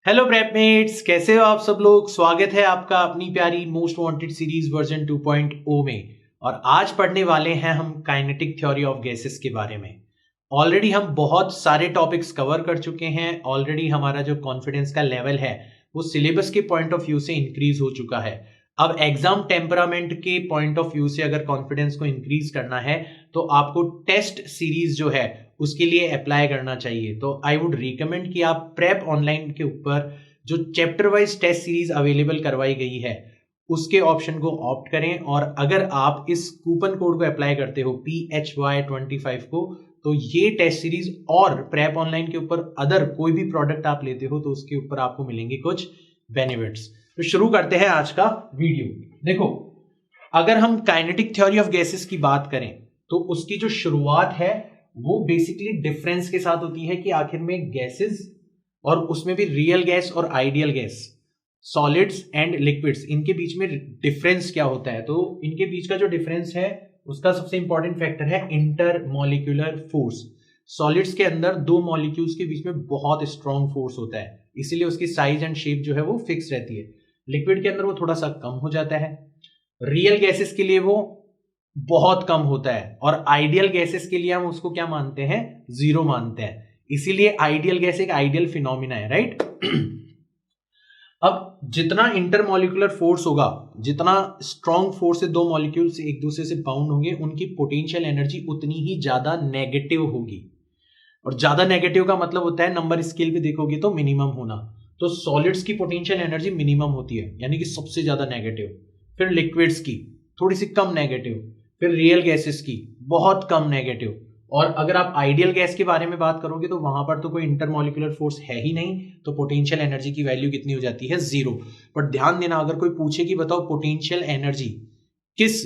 Hello प्रेपमेट्स, कैसे हो आप सब लोग। स्वागत है आपका अपनी प्यारी मोस्ट वांटेड सीरीज वर्जन 2.0 में। और आज पढ़ने वाले हैं हम काइनेटिक थ्योरी ऑफ गैसेस के बारे में। ऑलरेडी हम बहुत सारे टॉपिक्स कवर कर चुके हैं। ऑलरेडी हमारा जो कॉन्फिडेंस का लेवल है वो सिलेबस के पॉइंट ऑफ व्यू से इंक्रीज हो चुका है। अब एग्जाम टेम्परामेंट के पॉइंट ऑफ व्यू से अगर कॉन्फिडेंस को इंक्रीज करना है तो आपको टेस्ट सीरीज जो है उसके लिए अप्लाई करना चाहिए। तो आई वुड रिकमेंड कि आप प्रेप ऑनलाइन के ऊपर जो chapter wise test series available करवाई गई है उसके ऑप्शन को ऑप्ट करें। और अगर आप इस कूपन कोड को अप्लाई करते हो PHY25 को, तो ये टेस्ट सीरीज और प्रेप ऑनलाइन के ऊपर अदर कोई भी प्रोडक्ट आप लेते हो तो उसके ऊपर आपको मिलेंगे कुछ बेनिफिट्स। तो शुरू करते हैं आज का वीडियो। देखो, अगर हम काइनेटिक थ्योरी ऑफ गैसेस की बात करें तो उसकी जो शुरुआत है वो बेसिकली डिफरेंस के साथ होती है कि आखिर में गैसेस और उसमें भी रियल गैस और ideal gas, solids and liquids, इनके बीच में डिफरेंस क्या होता है। तो इनके बीच का जो डिफरेंस है उसका सबसे इंपॉर्टेंट फैक्टर है इंटरमॉलिक्यूलर फोर्स। सॉलिड्स के अंदर दो मॉलिक्यूल्स के बीच में बहुत स्ट्रॉन्ग फोर्स होता है, इसीलिए उसकी साइज एंड शेप जो है वो फिक्स रहती है। लिक्विड के अंदर वो थोड़ा सा कम हो जाता है। रियल गैसेस के लिए वो बहुत कम होता है और आइडियल गैसेस के लिए हम उसको क्या मानते हैं, जीरो मानते हैं। इसीलिए आइडियल गैस एक आइडियल फिनोमिना है, राइट। अब जितना इंटरमॉलिक्यूलर फोर्स होगा, जितना स्ट्रॉन्ग फोर्स से दो मॉलिक्यूल्स एक दूसरे से बाउंड होंगे, उनकी पोटेंशियल एनर्जी उतनी ही ज्यादा नेगेटिव होगी। और ज्यादा नेगेटिव का मतलब होता है, नंबर स्केल पे देखोगे तो मिनिमम होना। तो सॉलिड्स की पोटेंशियल एनर्जी मिनिमम होती है, यानी कि सबसे ज्यादा नेगेटिव। फिर लिक्विड्स की थोड़ी सी कम नेगेटिव। फिर रियल गैसेस की बहुत कम नेगेटिव। और अगर आप आइडियल गैस के बारे में बात करोगे तो वहां पर तो कोई इंटरमॉलिक्यूलर फोर्स है ही नहीं, तो पोटेंशियल एनर्जी की वैल्यू कितनी हो जाती है, जीरो। बट ध्यान देना, अगर कोई पूछे कि बताओ पोटेंशियल एनर्जी किस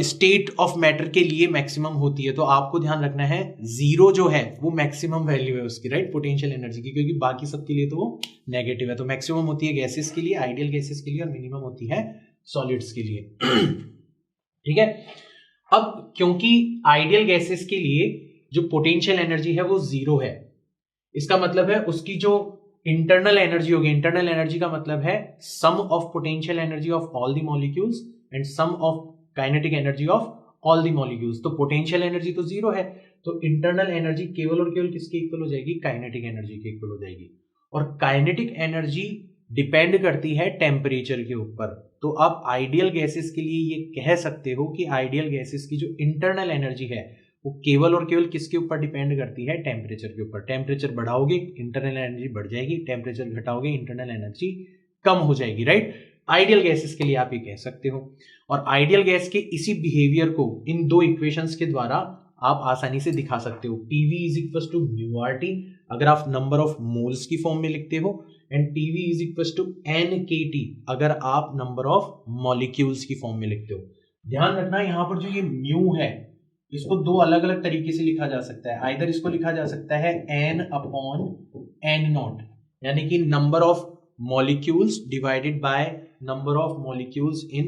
स्टेट ऑफ मैटर के लिए मैक्सिमम होती है, तो आपको ध्यान रखना है जीरो जो है वो मैक्सिमम वैल्यू है उसकी, राइट, पोटेंशियल एनर्जी की, क्योंकि बाकी सबके लिए तो वो नेगेटिव है। तो मैक्सिमम होती है गैसेस के लिए, आइडियल गैसेस के लिए, और मिनिमम होती है सॉलिड्स के लिए। ठीक है। अब क्योंकि आइडियल गैसेस के लिए जो पोटेंशियल एनर्जी है वो जीरो है, इसका मतलब है उसकी जो इंटरनल एनर्जी होगी, इंटरनल एनर्जी का मतलब है sum of potential energy of all the molecules and sum of kinetic energy of all the molecules. तो पोटेंशियल एनर्जी तो जीरो है, तो इंटरनल एनर्जी केवल और केवल किसके इक्वल हो जाएगी, काइनेटिक एनर्जी के इक्वल हो जाएगी। और काइनेटिक एनर्जी डिपेंड करती है टेम्परेचर के ऊपर। तो आप आइडियल गैसेस के लिए ये कह सकते हो कि आइडियल गैसेस की जो इंटरनल एनर्जी है वो केवल और केवल किसके ऊपर डिपेंड करती है, टेम्परेचर के ऊपर। टेम्परेचर बढ़ाओगे इंटरनल एनर्जी बढ़ जाएगी, टेम्परेचर घटाओगे इंटरनल एनर्जी कम हो जाएगी, राइट। आइडियल गैसेस के लिए आप ये कह सकते हो। और आइडियल गैस के इसी बिहेवियर को इन दो इक्वेशंस के द्वारा आप आसानी से दिखा सकते हो। PV is equal to μRT अगर आप नंबर ऑफ मोल्स की फॉर्म में लिखते हो, and PV is equal to NKT अगर आप नंबर ऑफ मॉलिक्यूल्स की फॉर्म में लिखते हो। ध्यान रखना, यहां पर जो ये म्यू है इसको दो अलग अलग तरीके से लिखा जा सकता है। आइदर इसको लिखा जा सकता है N/N0, यानी कि number of molecules divided by number of molecules in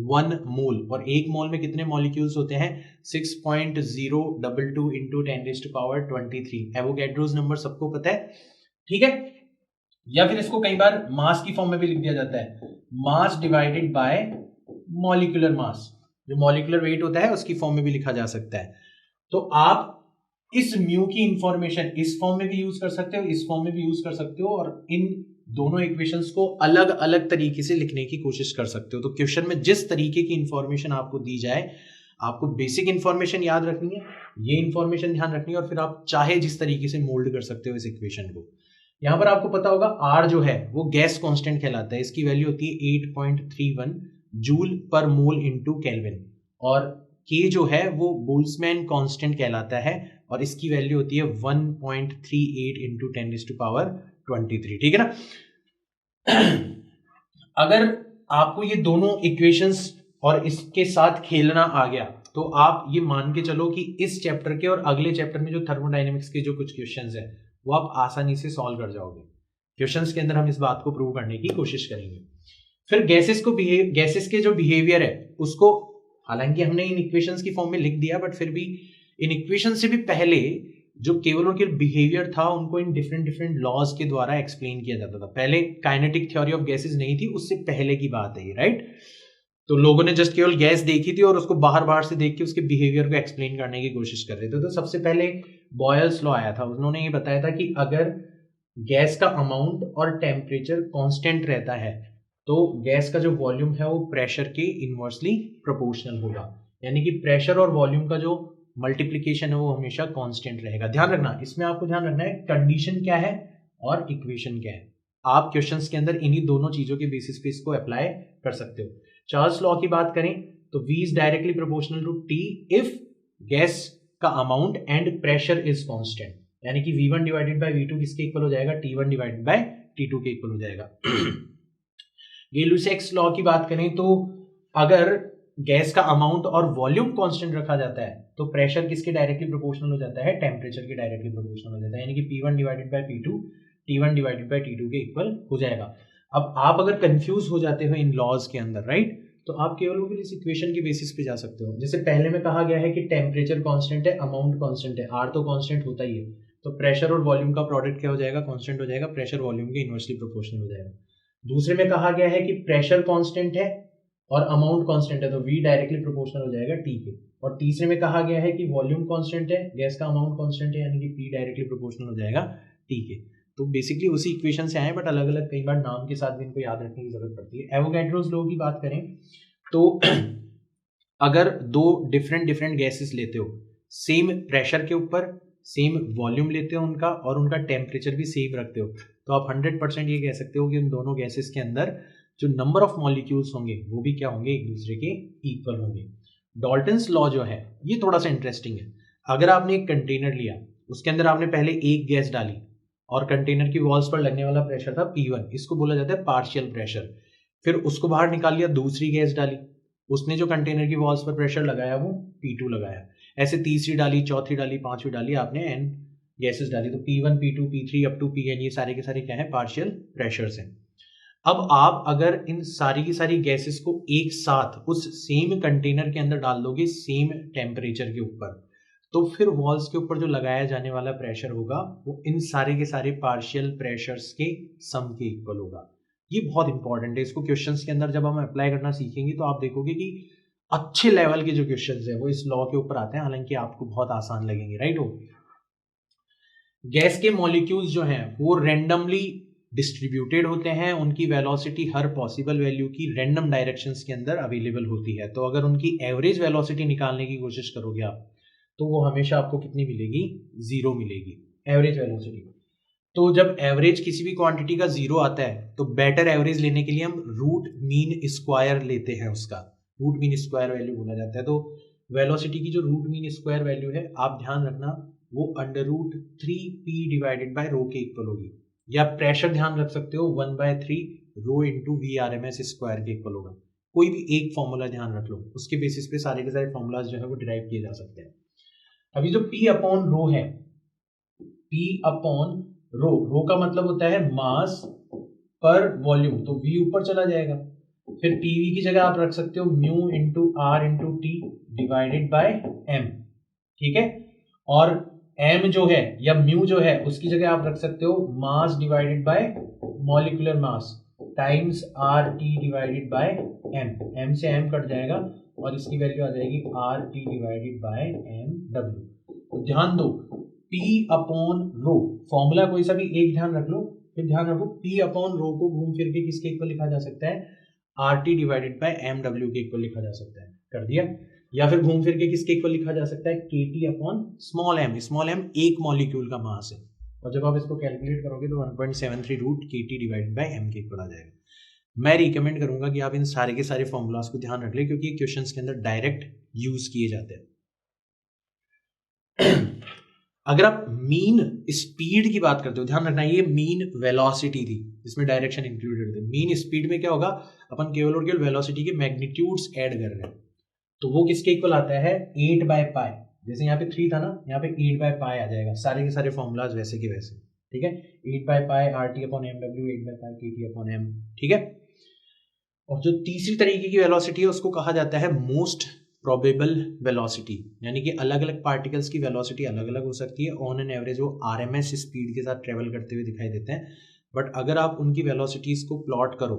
1 मोल। और एक मोल में कितने मॉलिक्यूल्स होते हैं, 6.022 इंटू 10⁻23। एवोगैड्रोस नंबर सबको पता है, ठीक है। या फिर इसको कई बार मास की फॉर्म में भी लिख दिया जाता है, mass divided by molecular mass, जो मॉलिक्यूलर वेट होता है उसकी फॉर्म में भी लिखा जा सकता है। तो आप इस म्यू की इंफॉर्मेशन इस फॉर्म में भी यूज कर सकते हो, इस फॉर्म में भी यूज कर सकते हो, और इन दोनों इक्वेशंस को अलग अलग तरीके से लिखने की कोशिश कर सकते हो। तो क्वेश्चन में जिस तरीके की इंफॉर्मेशन आपको दी जाए, आपको बेसिक इंफॉर्मेशन याद रखनी है, ये इंफॉर्मेशन ध्यान रखनी है, और फिर आप चाहे जिस तरीके से मोल्ड कर सकते हो इस इक्वेशन को। यहां पर आपको पता होगा R जो है वो गैस कांस्टेंट कहलाता है, इसकी वैल्यू होती है 8.31 जूल पर मोल इनटू केल्विन। और K जो है वो बोल्ट्जमैन कांस्टेंट कहलाता है, और इसकी वैल्यू होती है 1.38 इंटू 10⁻23, ठीक है ना। अगर आपको ये दोनों इक्वेशंस और इसके साथ खेलना आ गया तो आप ये मान के चलो कि इस चैप्टर के और अगले चैप्टर में जो थर्मोडायनेमिक्स के जो कुछ क्वेश्चंस है वो आप आसानी से सॉल्व कर जाओगे। क्वेश्चंस के अंदर हम इस बात को प्रूव करने की कोशिश करेंगे। फिर गैसेस के जो बिहेवियर है उसको, हालांकि हमने इन इक्वेशंस की फॉर्म में लिख दिया, बट फिर भी इन इक्वेशन से भी पहले जो केवल और केवल बिहेवियर था उनको इन डिफरेंट डिफरेंट लॉज के द्वारा एक्सप्लेन किया जाता था। पहले काइनेटिक थ्योरी ऑफ गैसेस नहीं थी, उससे पहले की बात है ये, राइट। तो लोगों ने जस्ट केवल गैस देखी थी और उसको बाहर बाहर से देख के उसके बिहेवियर को एक्सप्लेन करने की कोशिश कर रहे थे। तो सबसे पहले बॉयल्स लॉ आया था, उन्होंने ये बताया था कि अगर गैस का अमाउंट और टेम्परेचर कांस्टेंट रहता है तो गैस का जो वॉल्यूम है वो प्रेशर के इनवर्सली प्रोपोर्शनल होगा, यानी कि प्रेशर और वॉल्यूम का जो मल्टीप्लीकेशन है वो हमेशा कांस्टेंट रहेगा। ध्यान रखना, इसमें आपको ध्यान रखना है कंडीशन क्या है और इक्वेशन क्या है। आप क्वेश्चंस के अंदर इन्हीं दोनों चीजों के बेसिस पे इसको अप्लाई कर सकते हो। चार्ल्स लॉ की बात करें तो V is directly proportional to T if gas का amount and pressure is constant, यानी कि V1 डिवाइडेड बाय V2 किसके इक्वल हो जाएगा, T1 डिवाइडेड बाय T2 के इक्वल हो जाएगा। गै-लुसाक्स लॉ की बात करें तो अगर गैस का अमाउंट और वॉल्यूम कांस्टेंट रखा जाता है तो प्रेशर किसके डायरेक्टली प्रोपोर्शनल हो जाता है, टेम्परेचर के डायरेक्टली प्रोपोर्शनल हो जाता है, यानी कि P1 divided by P2 T1 divided by T2 के इक्वल हो जाएगा। अब आप अगर कंफ्यूज हो जाते हो इन लॉज के अंदर, राइट, तो आप केवल इस इक्वेशन के बेसिस पे जा सकते हो। जैसे पहले में कहा गया है कि टेम्परेचर कांस्टेंट है, अमाउंट कांस्टेंट है, R तो कांस्टेंट होता ही है, तो प्रेशर और वॉल्यूम का प्रोडक्ट क्या हो जाएगा, कांस्टेंट हो जाएगा, प्रेशर वॉल्यूम के इनवर्सली प्रोपोर्शनल हो जाएगा। दूसरे में कहा गया है कि प्रेशर कांस्टेंट है और अमाउंट कांस्टेंट है, तो V डायरेक्टली प्रोपोर्शनल हो जाएगा T के। और तीसरे में कहा गया है कि वॉल्यूम कांस्टेंट है, गैस का अमाउंट कांस्टेंट है, यानी कि P डायरेक्टली प्रोपोर्शनल हो जाएगा T के। तो बेसिकली उसी इक्वेशन से आए, बट अलग अलग कई बार नाम के साथ भी इनको याद रखने की जरूरत पड़ती है। एवोगैड्रोस लॉ की बात करें तो अगर दो डिफरेंट गैसेस लेते हो, सेम प्रेशर के ऊपर सेम वॉल्यूम लेते हो उनका और उनका टेम्परेचर भी सेम रखते हो, तो आप 100% ये कह सकते हो कि उन दोनों गैसेस के अंदर जो नंबर ऑफ मॉलिक्यूल्स होंगे वो भी क्या होंगे, एक दूसरे के इक्वल होंगे। डॉल्टन्स लॉ जो है ये थोड़ा सा इंटरेस्टिंग है। अगर आपने एक कंटेनर लिया, उसके अंदर आपने पहले एक गैस डाली और कंटेनर की वॉल्स पर लगने वाला प्रेशर था P1, इसको बोला जाता है पार्शियल प्रेशर। फिर उसको बाहर निकाल लिया, दूसरी गैस डाली, उसने जो कंटेनर की वॉल्स पर प्रेशर लगाया वो P2 लगाया। ऐसे तीसरी डाली, चौथी डाली, पांचवी डाली, आपने n गैसेस डाली, तो P1 P2 P3 up to Pn, ये सारे के सारे क्या है, पार्शियल प्रेशर्स हैं। अब आप अगर इन सारी की सारी गैसेस को एक साथ उस सेम कंटेनर के अंदर डाल दोगे सेम टेम्परेचर के ऊपर, तो फिर वॉल्स के ऊपर जो लगाया जाने वाला प्रेशर होगा वो इन सारे के सारे पार्शियल प्रेशर्स के सम के इक्वल होगा। ये बहुत इंपॉर्टेंट है, इसको क्वेश्चंस के अंदर जब हम अप्लाई करना सीखेंगे तो आप देखोगे कि अच्छे लेवल के जो क्वेश्चंस है वो इस लॉ के ऊपर आते हैं, हालांकि आपको बहुत आसान लगेंगे, राइट। हो गैस के मॉलिक्यूल्स जो हैं वो रैंडमली डिस्ट्रीब्यूटेड होते हैं, उनकी वेलोसिटी हर पॉसिबल वैल्यू की रैंडम डायरेक्शंस के अंदर अवेलेबल होती है। तो अगर उनकी एवरेज वेलोसिटी निकालने की कोशिश करोगे आप, तो वो हमेशा आपको कितनी मिलेगी, 0 मिलेगी एवरेज वेलोसिटी। तो जब एवरेज किसी भी क्वांटिटी का 0 आता है तो बेटर एवरेज लेने के लिए हम रूट मीन स्क्वायर लेते हैं, उसका रूट मीन स्क्वायर वैल्यू बोला जाता है। तो वेलोसिटी की जो रूट मीन स्क्वायर वैल्यू है, आप ध्यान रखना, वो √3p डिवाइडेड बाय रो के इक्वल होगी, या प्रेशर ध्यान रख सकते हो 1/3 रो इंटू VRMS स्क्वायर के इक्वल होगा। कोई भी एक फॉर्मूला ध्यान रख लो, उसके बेसिस पे सारे के सारे फॉर्मूलाज जो है वो डिराइव किए जा सकते हैं। अभी जो P अपॉन रो है, P अपॉन रो का मतलब होता है मास पर वॉल्यूम, तो V ऊपर चला जाएगा, फिर PV की जगह आप रख सकते हो mu into R into T divided by M, ठीक है। और M जो है या म्यू जो है उसकी जगह आप रख सकते हो mass divided by molecular mass times RT divided by M से M कट जाएगा और इसकी वैल्यू आ जाएगी RT डिवाइडेड बाय MW। तो ध्यान दो, P अपॉन रो फॉर्मूला कोई सा भी एक ध्यान रख लो, फिर ध्यान रखो P अपॉन रो को घूम फिर के किसके इक्वल लिखा जा सकता है, RT डिवाइडेड बाय MW के इक्वल लिखा जा सकता है, कर दिया। या फिर घूम फिर के किसके इक्वल लिखा जा सकता है, KT अपॉन स्मॉल m एक मॉलिक्यूल का मास है, और जब आप इसको कैलकुलेट करोगे तो 1.73 root KT divided by M के इक्वल आ जाएगा। मैं रिकमेंड करूंगा कि आप इन सारे के सारे फॉर्मूलास को ध्यान रख ले, क्योंकि क्वेश्चंस के अंदर डायरेक्ट यूज किए जाते हैं। अगर आप मीन स्पीड की बात करते हो, ध्यान रखना ये मीन वेलोसिटी थी, इसमें डायरेक्शन इंक्लूडेड थे। मीन स्पीड में क्या होगा, अपन केवल और केवल वेलोसिटी के मैग्नीट्यूड्स ऐड कर रहे हैं, तो वो किसके इक्वल आता है, 8/π। जैसे यहाँ पे 3 था ना, यहाँ पे 8/π आ जाएगा, सारे के सारे फॉर्मूलाज वैसे के वैसे, ठीक है। 8/π RT upon MW, 8/π KT upon M, ठीक है। और जो तीसरी तरीके की वेलोसिटी है उसको कहा जाता है मोस्ट प्रोबेबल वेलोसिटी, यानी कि अलग अलग पार्टिकल्स की वेलोसिटी अलग अलग हो सकती है। ऑन एन एवरेज वो आरएमएस स्पीड के साथ ट्रेवल करते हुए दिखाई देते हैं, बट अगर आप उनकी वेलोसिटीज को प्लॉट करो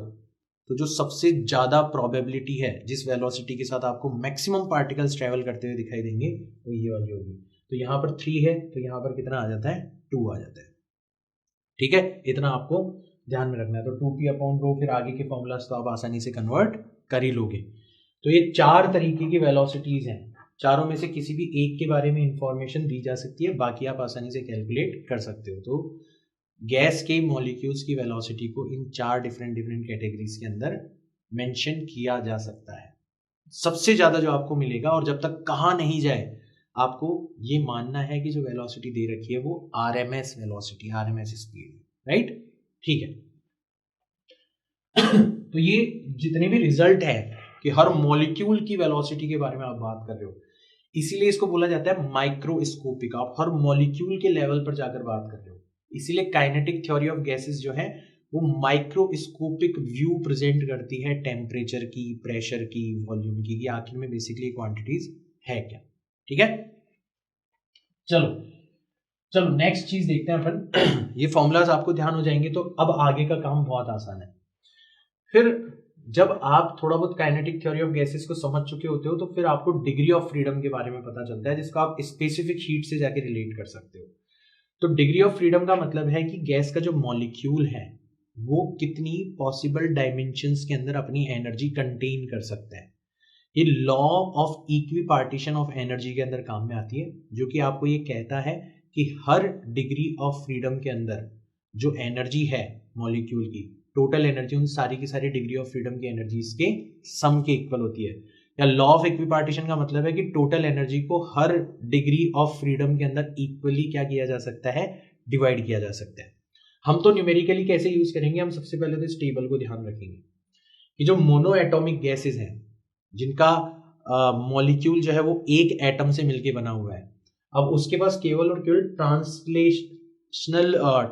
तो जो सबसे ज़्यादा प्रोबेबिलिटी है जिस वेलोसिटी के साथ आपको मैक्सिमम पार्टिकल्स ट्रेवल करते हुए दिखाई देंगे वो ये वाली होगी। तो यहाँ पर 3 है तो यहाँ पर कितना आ जाता है, 2 आ जाता है। ठीक है, इतना आपको ध्यान में रखना है। तो 2p/ρ, फिर आगे के फॉर्मूलाज तो आप आसानी से कन्वर्ट कर ही लोगे। तो ये 4 तरीके की वेलोसिटीज हैं, चारों में से किसी भी एक के बारे में इंफॉर्मेशन दी जा सकती है, बाकी आप आसानी से कैलकुलेट कर सकते हो। तो गैस के मॉलिक्यूल्स की वेलोसिटी को इन 4 डिफरेंट कैटेगरीज के अंदर मेंशन किया जा सकता है। सबसे ज्यादा जो आपको मिलेगा, और जब तक कहा नहीं जाए आपको ये मानना है कि जो वेलोसिटी दे रखी है वो RMS velocity, RMS speed, right. ठीक है। तो ये जितने भी रिजल्ट है कि हर मॉलिक्यूल की वेलोसिटी के बारे में आप बात कर रहे हो, इसीलिए इसको बोला जाता है माइक्रोस्कोपिक। आप हर मॉलिक्यूल के लेवल पर जाकर बात कर रहे हो, इसीलिए काइनेटिक थ्योरी ऑफ गैसेस जो है वो माइक्रोस्कोपिक व्यू प्रेजेंट करती है टेम्परेचर की, प्रेशर की, वॉल्यूम की, आखिर में बेसिकली क्वांटिटीज है क्या। ठीक है, चलो नेक्स्ट चीज देखते हैं अपन। ये फॉर्मूलाज आपको ध्यान हो जाएंगे तो अब आगे का काम बहुत आसान है। फिर जब आप थोड़ा बहुत काइनेटिक थ्योरी ऑफ गैसेस को समझ चुके होते हो तो फिर आपको डिग्री ऑफ फ्रीडम के बारे में पता चलता है, जिसको आप स्पेसिफिक हीट से जाके रिलेट कर सकते हो। तो डिग्री ऑफ फ्रीडम का मतलब है कि गैस का जो मॉलिक्यूल है वो कितनी पॉसिबल डायमेंशंस के अंदर अपनी एनर्जी कंटेन कर सकता है। ये law of equi partition of energy के अंदर काम में आती है, जो कि आपको ये कहता है कि हर डिग्री ऑफ फ्रीडम के अंदर जो एनर्जी है मॉलिक्यूल की, टोटल एनर्जी उन सारी की सारी डिग्री ऑफ फ्रीडम की एनर्जीज के सम के इक्वल होती है। या लॉ ऑफ इक्विपार्टीशन का मतलब है कि टोटल एनर्जी को हर डिग्री ऑफ फ्रीडम के अंदर इक्वली क्या किया जा सकता है, डिवाइड किया जा सकता है। हम तो न्यूमेरिकली कैसे यूज करेंगे, हम सबसे पहले तो इस टेबल को ध्यान रखेंगे कि जो मोनो एटॉमिक गैसेज हैं जिनका मॉलिक्यूल जो है वो एक एटम से मिलके बना हुआ है, अब उसके पास केवल और केवल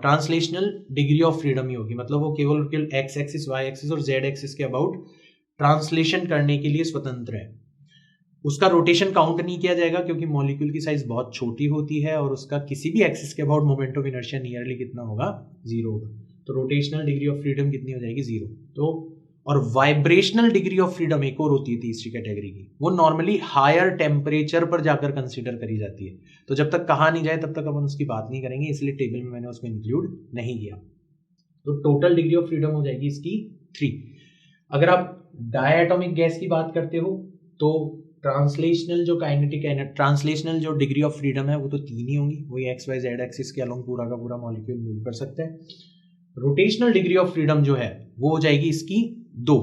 ट्रांसलेशनल डिग्री ऑफ फ्रीडम ही होगी। मतलब वो केवल और केवल एक्स एक्सिस, वाई एक्सिस और जेड एक्सिस के अबाउट ट्रांसलेशन करने के लिए स्वतंत्र है। उसका रोटेशन काउंट नहीं किया जाएगा क्योंकि मॉलिक्यूल की साइज बहुत छोटी होती है और उसका किसी भी एक्सिस के about moment of inertia nearly कितना होगा, 0 होगा। तो रोटेशनल डिग्री ऑफ फ्रीडम कितनी हो जाएगी, 0। तो और वाइब्रेशनल डिग्री ऑफ फ्रीडम एक और होती है तीसरी कैटेगरी की, वो नॉर्मली हायर टेम्परेचर पर जाकर कंसीडर करी जाती है। तो जब तक कहा नहीं जाए तब तक अपन उसकी बात नहीं करेंगे, इसलिए टेबल में मैंने उसको इंक्लूड नहीं किया। तो टोटल डिग्री ऑफ फ्रीडम हो जाएगी इसकी 3। अगर आप डायटोमिक गैस की बात करते हो तो ट्रांसलेशनल जो डिग्री ऑफ फ्रीडम है वो तो 3 ही होंगी, वही एक्स वाई जेड एक्सिस के अलोंग पूरा का पूरा मॉलिक्यूल मूव कर सकता है। रोटेशनल डिग्री ऑफ फ्रीडम जो है वो हो जाएगी इसकी 2,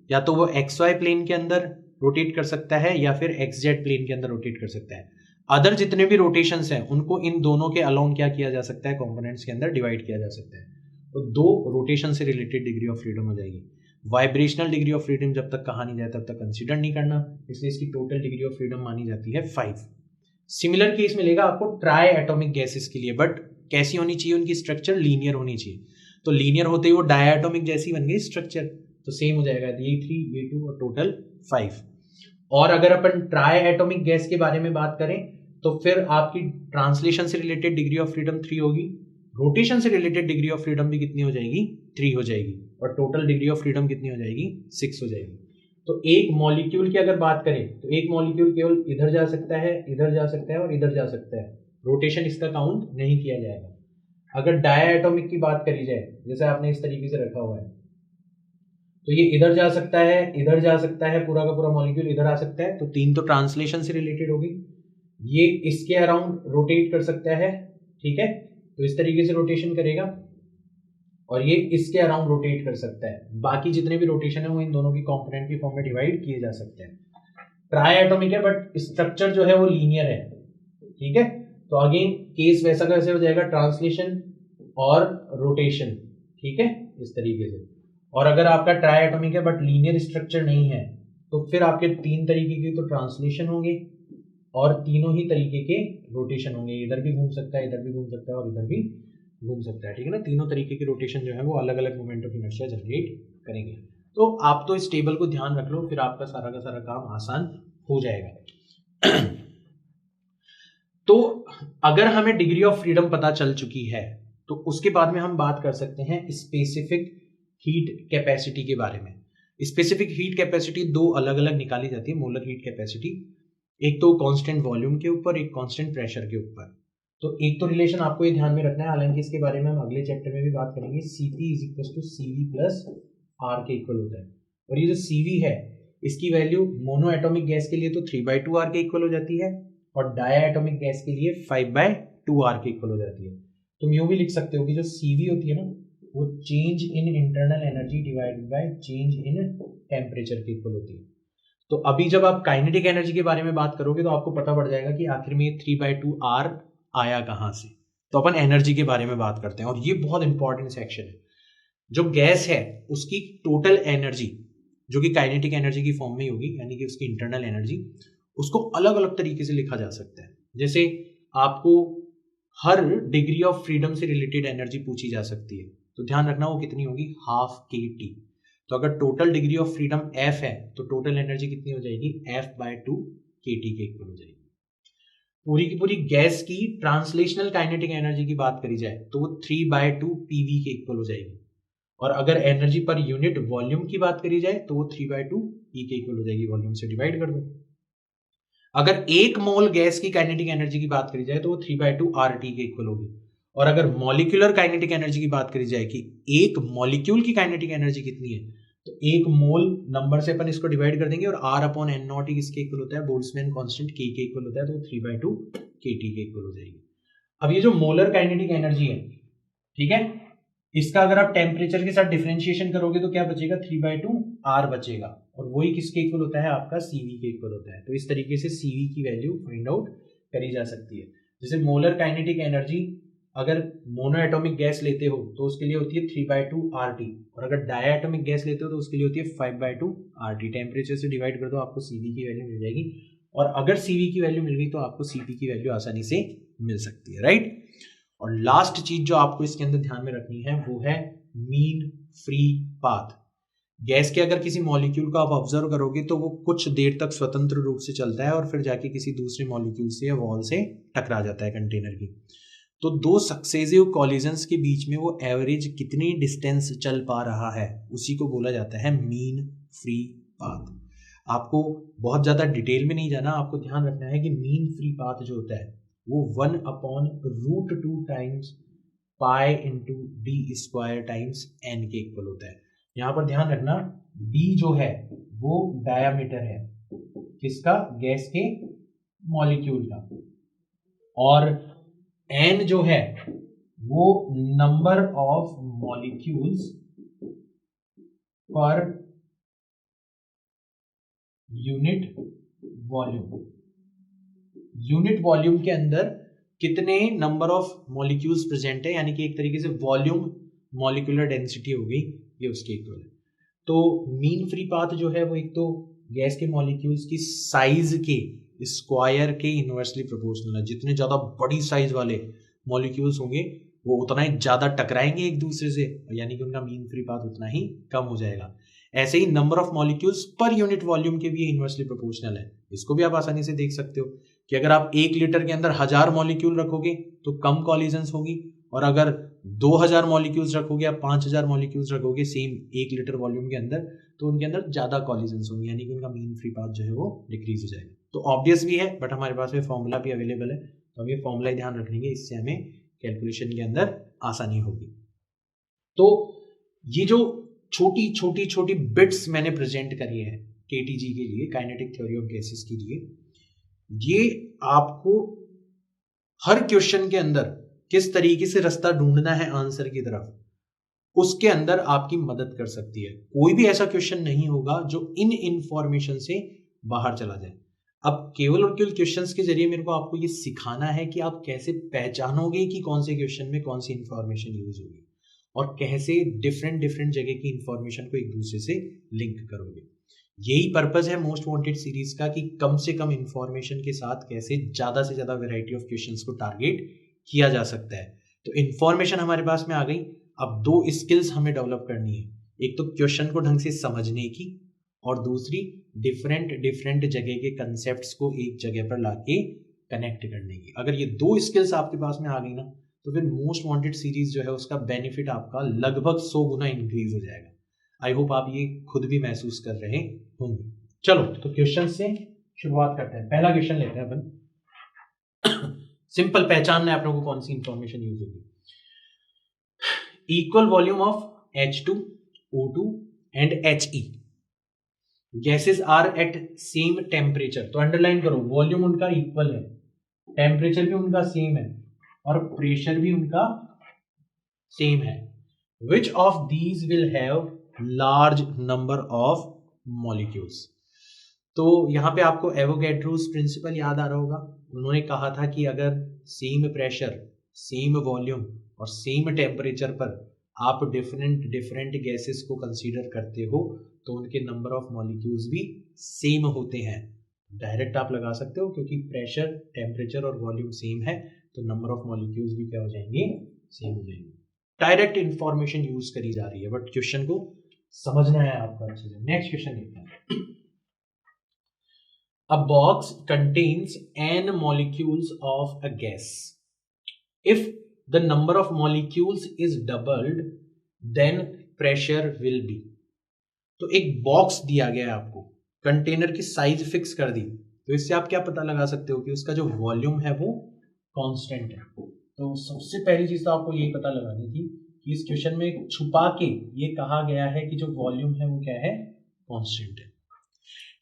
या तो वो एक्स वाई प्लेन के अंदर रोटेट कर सकता है या फिर एक्स जेड प्लेन के अंदर रोटेट कर सकता है। अदर जितने भी रोटेशंस हैं उनको इन दोनों के अलोंग क्या किया जा सकता है, कंपोनेंट्स के अंदर डिवाइड किया जा सकता है। तो 2 रोटेशन से रिलेटेड डिग्री ऑफ फ्रीडम हो जाएगी। वाइब्रेशनल डिग्री ऑफ फ्रीडम जब तक कहा नहीं जाए तब तक कंसीडर नहीं करना, इसलिए इसकी टोटल डिग्री ऑफ फ्रीडम मानी जाती है 5। सिमिलर केस मिलेगा आपको ट्राई एटॉमिक गैसेस के लिए, बट कैसी होनी चाहिए उनकी स्ट्रक्चर, लीनियर होनी चाहिए। तो लीनियर होते ही वो डायटोमिक जैसी बन गई स्ट्रक्चर, तो सेम हो जाएगा ये 3 ये 2 और टोटल 5। और अगर अपन ट्राई एटॉमिक गैस के बारे में बात करें तो फिर आपकी ट्रांसलेशन से रिलेटेड डिग्री ऑफ फ्रीडम 3 होगी, रोटेशन से रिलेटेड डिग्री ऑफ फ्रीडम भी कितनी हो जाएगी, 3 हो जाएगी, और टोटल डिग्री ऑफ फ्रीडम कितनी हो जाएगी, 6 हो जाएगी। तो एक मॉलिक्यूल की अगर बात करें तो एक मॉलिक्यूल केवल इधर जा सकता है, इधर जा सकता है और इधर जा सकता है, रोटेशन इसका काउंट नहीं किया जाएगा। अगर डायटोमिक की बात करी जाए, जैसे आपने इस तरीके से रखा हुआ है, तो ये इधर जा सकता है, इधर जा सकता है, पूरा का पूरा मॉलिक्यूल इधर आ सकता है, तो 3 तो ट्रांसलेशन से रिलेटेड होगी। ये इसके अराउंड रोटेट कर सकता है, ठीक है, तो इस तरीके से रोटेशन करेगा, और ये इसके अराउंड रोटेट कर सकता है। बाकी जितने भी रोटेशन है वो इन दोनों की कंपोनेंट की फॉर्म में डिवाइड किए जा सकते हैं। ट्राई एटॉमिक है बट स्ट्रक्चर जो है वो लीनियर है, ठीक है। तो अगेन केस वैसा कैसे हो जाएगा, ट्रांसलेशन और रोटेशन, ठीक है, इस तरीके से। और अगर आपका ट्राई एटॉमिक है बट लीनियर स्ट्रक्चर नहीं है तो फिर आपके 3 तरीके के तो ट्रांसलेशन होंगे और तीनों ही तरीके के रोटेशन होंगे। इधर भी घूम सकता है, इधर भी घूम सकता है और इधर भी घूम सकता है, ठीक है ना। तीनों तरीके के रोटेशन जो है वो अलग अलग मोमेंट ऑफ इनर्शिया जनरेट करेंगे। तो आप तो इस टेबल को ध्यान रख लो, फिर आपका सारा का सारा काम आसान हो जाएगा। तो अगर हमें डिग्री ऑफ फ्रीडम पता चल चुकी है तो उसके बाद में हम बात कर सकते हैं स्पेसिफिक हीट कैपेसिटी के बारे में। स्पेसिफिक हीट कैपेसिटी दो अलग अलग निकाली जाती है मोलर हीट कैपेसिटी, एक तो कांस्टेंट वॉल्यूम के ऊपर, एक कांस्टेंट प्रेशर के ऊपर। तो एक तो रिलेशन आपको ये ध्यान में रखना है, हालांकि इसके बारे में हम अगले चैप्टर में भी बात करेंगे। Cp = Cv + R के इक्वल होता है। और ये जो Cv है इसकी वैल्यू मोनो एटॉमिक गैस के लिए तो 3/2 R के इक्वल हो जाती है और डायटोमिक गैस के लिए 5/2 R के इक्वल हो जाती है। तुम यूं भी लिख सकते हो कि जो Cv होती है ना वो change in internal energy divided by change in temperature के इक्वल होती है। तो अभी जब आप काइनेटिक एनर्जी के बारे में बात करोगे तो आपको पता पड़ जाएगा कि आखिर में 3/2 R आया कहां से। तो अपन एनर्जी के बारे में बात करते हैं और ये बहुत इंपॉर्टेंट सेक्शन है। जो गैस है उसकी टोटल एनर्जी जो कि काइनेटिक एनर्जी की फॉर्म में होगी, यानी कि उसकी इंटरनल एनर्जी, उसको अलग अलग तरीके से लिखा जा सकता है। जैसे आपको हर डिग्री ऑफ फ्रीडम से रिलेटेड एनर्जी पूछी जा सकती है, तो ध्यान रखना वो कितनी होगी, ½ kT। तो अगर total degree of freedom F है तो टोटल एनर्जी कितनी हो जाएगी, F/2 kT के इक्वल हो जाएगी। पूरी की पूरी गैस की ट्रांसलेशनल काइनेटिक एनर्जी की बात करी जाए तो वो 3/2 PV के इक्वल हो जाएगी। और अगर एनर्जी पर यूनिट वॉल्यूम की बात करी जाए तो वो 3/2 E के इक्वल हो जाएगी। वॉल्यूम से डिवाइड कर दो। अगर 1 मोल गैस की काइनेटिक एनर्जी की बात करी जाए तो वो 3/2 RT के इक्वल होगी। और अगर मॉलिक्यूलर काइनेटिक एनर्जी की बात करी जाए कि एक मॉलिक्यूल की काइनेटिक एनर्जी कितनी है, तो 1 मोल नंबर से अपन इसको डिवाइड कर देंगे और R/N0 किसके इक्वल होता है, बोल्ट्जमैन कांस्टेंट K के इक्वल होता है, तो 3/2 kT के इक्वल हो जाएगी। अब ये जो मोलर काइनेटिक एनर्जी है, ठीक है, इसका अगर आप टेम्परेचर के साथ डिफरेंशिएशन करोगे तो क्या बचेगा, 3/2 R बचेगा। और वही किसके इक्वल होता है, आपका Cv के इक्वल होता है। तो इस तरीके से Cv की वैल्यू फाइंड आउट करी जा सकती है। जैसे मोलर काइनेटिक एनर्जी अगर मोनो एटॉमिक गैस लेते हो तो उसके लिए होती है 3/2 RT, और अगर डायटोमिक गैस लेते हो तो उसके लिए होती है 5/2 RT। टेम्परेचर से डिवाइड कर दो, आपको Cv की वैल्यू मिल जाएगी। और अगर Cv की वैल्यू मिल गई तो आपको Cp की वैल्यू आसानी से मिल सकती है, राइट। और लास्ट चीज जो आपको इसके अंदर ध्यान में रखनी है वो है मीन फ्री पाथ। गैस के अगर किसी मॉलिक्यूल को आप ऑब्जर्व करोगे तो वो कुछ देर तक स्वतंत्र रूप से चलता है और फिर जाके किसी दूसरे मॉलिक्यूल से या वॉल से टकरा जाता है कंटेनर की। तो दो सक्सेसिव कॉलिजन्स के बीच में वो एवरेज कितनी डिस्टेंस चल पा रहा है उसी को बोला जाता है मीन फ्री पाथ। आपको बहुत ज्यादा डिटेल में नहीं जाना, आपको ध्यान रखना है कि मीन फ्री पाथ जो होता है वो 1/√2 times pi into d² times n के इक्वल होता है। यहां पर ध्यान रखना d जो है वो डायामीटर है किसका, गैस के मॉलिक्यूल का, और n जो है वो number of molecules per unit volume. Unit volume के अंदर कितने नंबर ऑफ मॉलिक्यूल्स प्रेजेंट है, यानी कि एक तरीके से वॉल्यूम मॉलिक्यूलर डेंसिटी हो गई, ये उसके इक्वल है। तो मीन फ्री पाथ जो है वो एक तो गैस के मॉलिक्यूल्स की साइज के स्क्वायर के इनवर्सली प्रोपोर्शनल है। जितने ज्यादा बड़ी साइज वाले मॉलिक्यूल्स होंगे वो उतना ही ज्यादा टकराएंगे एक दूसरे से, यानी कि उनका मीन फ्री पाथ उतना ही कम हो जाएगा। ऐसे ही number of molecules per unit volume के भी इनवर्सली प्रोपोर्शनल है। इसको भी आप आसानी से देख सकते हो कि अगर आप 1 लीटर के अंदर 1000 मॉलिक्यूल रखोगे तो कम कॉलिजन्स होगी, और अगर 2000 मॉलिक्यूल्स रखोगे या 5000 मॉलिक्यूल्स रखोगे सेम 1 लीटर वॉल्यूम के अंदर, तो उनके अंदर ज्यादा कॉलिजन्स होंगे, यानी कि उनका मीन फ्री पाथ जो है वो डिक्रीज हो जाएगा। तो ऑब्वियस भी है, बट हमारे पास में फॉर्मूला भी अवेलेबल है, तो हम ये फॉर्मूला ध्यान रखेंगे, इससे हमें कैलकुलेशन के अंदर आसानी होगी। तो ये जो छोटी छोटी छोटी बिट्स मैंने प्रेजेंट करी है केटीजी के लिए, काइनेटिक थ्योरी ऑफ गैसेस के लिए, ये आपको हर क्वेश्चन के अंदर किस तरीके से रास्ता ढूंढना है आंसर की तरफ, उसके अंदर आपकी मदद कर सकती है। कोई भी ऐसा क्वेश्चन नहीं होगा जो इन इंफॉर्मेशन से बाहर चला जाए। अब केवल और केवल क्वेश्चंस के जरिए मेरे को आपको ये सिखाना है कि आप कैसे पहचानोगे कि कौन से क्वेश्चन में कौन सी इंफॉर्मेशन यूज होगी और कैसे डिफरेंट डिफरेंट जगह की इंफॉर्मेशन को एक दूसरे से लिंक करोगे। यही पर्पस है मोस्ट वांटेड सीरीज का कि कम से कम इंफॉर्मेशन के साथ कैसे ज्यादा से ज्यादा वैरायटी ऑफ क्वेश्चंस को टारगेट किया जा सकता है। तो इंफॉर्मेशन हमारे पास में आ गई, अब 2 स्किल्स हमें डेवलप करनी है, एक तो क्वेश्चन को ढंग से समझने की और दूसरी डिफरेंट डिफरेंट जगह के कंसेप्ट्स को एक जगह पर लाके कनेक्ट करने की। अगर ये दो स्किल्स आपके पास में आ गई ना, तो फिर मोस्ट वांटेड सीरीज जो है उसका बेनिफिट आपका लगभग 100 गुना इंक्रीज हो जाएगा। आई होप आप ये खुद भी महसूस कर रहे होंगे। चलो तो क्वेश्चन से शुरुआत करते हैं। पहला क्वेश्चन लेते हैं अपन। सिंपल पहचानना है आप लोगों को कौन सी इंफॉर्मेशन यूज होगी। Equal volume of H2, O2 and He gases are at same temperature. तो अंडरलाइन करो, वॉल्यूम उनका इक्वल है, टेम्परेचर भी उनका सेम है और प्रेशर भी उनका सेम है। Which of these will have large number of molecules. तो यहां पे आपको एवोगैड्रोस प्रिंसिपल याद आ रहा होगा। उन्होंने कहा था कि अगर सेम प्रेशर, सेम वॉल्यूम और सेम टेम्परेचर पर आप डिफरेंट डिफरेंट गैसेस को कंसीडर करते हो तो उनके नंबर ऑफ मॉलिक्यूल्स भी सेम होते हैं। डायरेक्ट आप लगा सकते हो क्योंकि प्रेशर, टेम्परेचर और वॉल्यूम सेम है तो नंबर ऑफ मॉलिक्यूल्स भी क्या हो जाएंगे, सेम हो जाएंगे। डायरेक्ट इंफॉर्मेशन यूज करी जा रही है बट क्वेश्चन को समझना है आपको अच्छे से। नेक्स्ट क्वेश्चन देखते हैं। A box contains n molecules of a gas. If the number of molecules is doubled, then pressure will be. तो एक बॉक्स दिया गया है आपको, कंटेनर की साइज फिक्स कर दी, तो इससे आप क्या पता लगा सकते हो कि उसका जो वॉल्यूम है वो कांस्टेंट है। तो सबसे पहली चीज तो आपको ये पता लगानी थी कि इस क्वेश्चन में छुपा के ये कहा गया है कि जो वॉल्यूम है वो क्या है, कांस्टेंट है।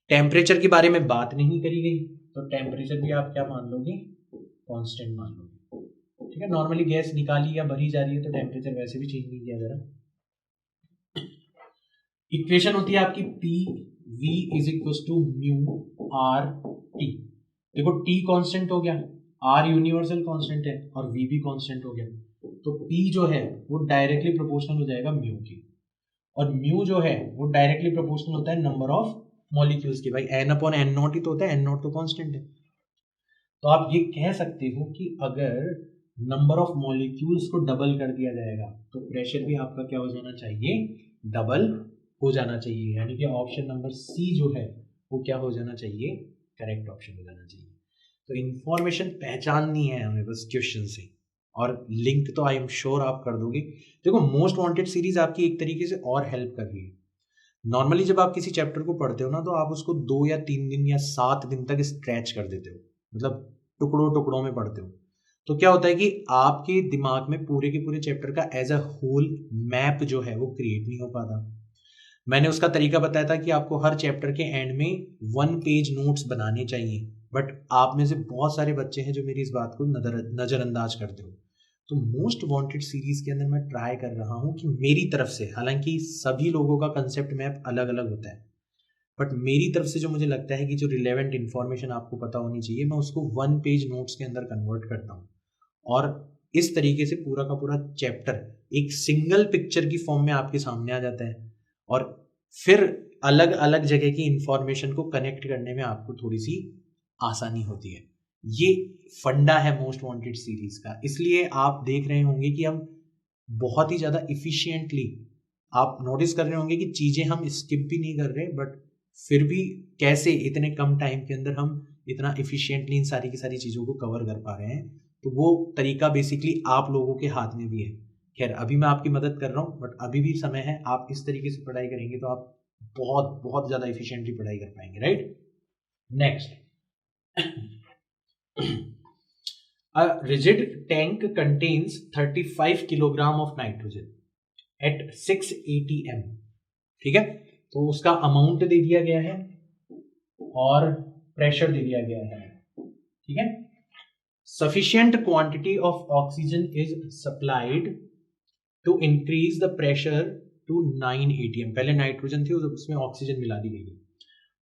टेम्परेचर के बारे में बात नहीं करी गई तो टेम्परेचर भी आप क्या मान लोगे, कांस्टेंट मान लोगे। ठीक है, नॉर्मली गैस निकाली या भरी जा रही है तो टेम्परेचर वैसे भी चेंज नहीं किया जा रहा। इक्वेशन होती है आपकी P V is equal to mu R T. देखो टी कांस्टेंट हो गया, आर यूनिवर्सल कांस्टेंट है और वी भी कांस्टेंट हो गया, तो पी जो है वो डायरेक्टली प्रोपोर्शनल हो जाएगा म्यू की, और म्यू जो है वो डायरेक्टली प्रोपोर्शनल होता है नंबर ऑफ मॉलिक्यूल्स की। भाई n अपॉन n नॉट ही तो होता है, n नॉट तो कांस्टेंट है। तो आप ये कह सकते हो कि अगर नंबर ऑफ मॉलिक्यूल्स को डबल कर दिया जाएगा तो प्रेशर भी आपका क्या हो जाना चाहिए, डबल हो जाना चाहिए। यानी कि ऑप्शन नंबर सी जो है वो क्या हो जाना चाहिए, करेक्ट ऑप्शन हो जाना चाहिए। तो इंफॉर्मेशन पहचाननी है हमें बस क्वेश्चन से, और लिंक तो आई एम श्योर आप कर दोगे। देखो मोस्ट वांटेड सीरीज आपकी एक तरीके से और हेल्प कर रही है। नॉर्मली जब आप किसी चैप्टर को पढ़ते हो ना तो आप उसको 2 या 3 दिन या 7 दिन तक स्ट्रेच कर देते हो, मतलब टुकड़ों टुकड़ों में पढ़ते हो। तो क्या होता है कि आपके दिमाग में पूरे के पूरे चैप्टर का एज अ होल मैप जो है वो क्रिएट नहीं हो पाता। मैंने उसका तरीका बताया था कि आपको हर चैप्टर के एंड में 1 पेज नोट्स बनाने चाहिए, बट आप में से बहुत सारे बच्चे हैं जो मेरी इस बात को नजरअंदाज करते हो। तो मोस्ट वांटेड सीरीज के अंदर मैं ट्राई कर रहा हूं कि मेरी तरफ से, हालांकि सभी लोगों का कंसेप्ट मैप अलग अलग होता है, बट मेरी तरफ से जो मुझे लगता है कि जो रिलेवेंट इन्फॉर्मेशन आपको पता होनी चाहिए, मैं उसको 1 पेज नोट्स के अंदर कन्वर्ट करता हूँ और इस तरीके से पूरा का पूरा चैप्टर एक सिंगल पिक्चर की फॉर्म में आपके सामने आ जाता है, और फिर अलग अलग जगह की इंफॉर्मेशन को कनेक्ट करने में आपको थोड़ी सी आसानी होती है। ये फंडा है मोस्ट वांटेड सीरीज का। इसलिए आप देख रहे होंगे कि हम बहुत ही ज्यादा इफिशिएंटली, आप नोटिस कर रहे होंगे कि चीजें हम स्किप भी नहीं कर रहे, बट फिर भी कैसे इतने कम टाइम के अंदर हम इतना इफिशिएंटली इन सारी की सारी चीजों को कवर कर पा रहे हैं। तो वो तरीका बेसिकली आप लोगों के हाथ में भी है। खैर अभी मैं आपकी मदद कर रहा हूँ, बट अभी भी समय है। आप इस तरीके से पढ़ाई करेंगे तो आप बहुत बहुत ज्यादा इफिशिएंटली पढ़ाई कर पाएंगे, right. Next, a rigid tank contains 35 kilogram of nitrogen at 6 atm। ठीक है, तो उसका अमाउंट दे दिया गया है और प्रेशर दे दिया गया है। ठीक है, sufficient quantity of oxygen is supplied to increase the pressure to 9 atm। पहले नाइट्रोजन थी, उसमें ऑक्सीजन मिला दी गई है,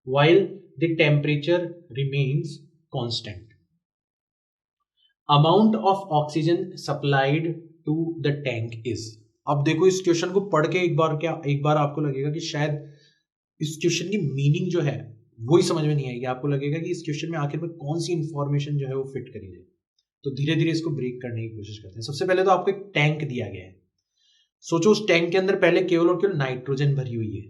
while the temperature remains constant। Amount of oxygen supplied to the tank is. अब देखो इस क्वेश्चन को पढ़ के एक बार आपको लगेगा कि शायद इस क्वेश्चन की मीनिंग जो है वो ही समझ में नहीं आएगी। आपको लगेगा कि इस क्वेश्चन में आखिर में कौन सी इंफॉर्मेशन जो है वो फिट करी जाए। तो धीरे धीरे इसको ब्रेक करने की कोशिश करते हैं। सबसे पहले तो आपको एक टैंक दिया गया है। सोचो उस टैंक के अंदर पहले केवल और केवल नाइट्रोजन भरी हुई है,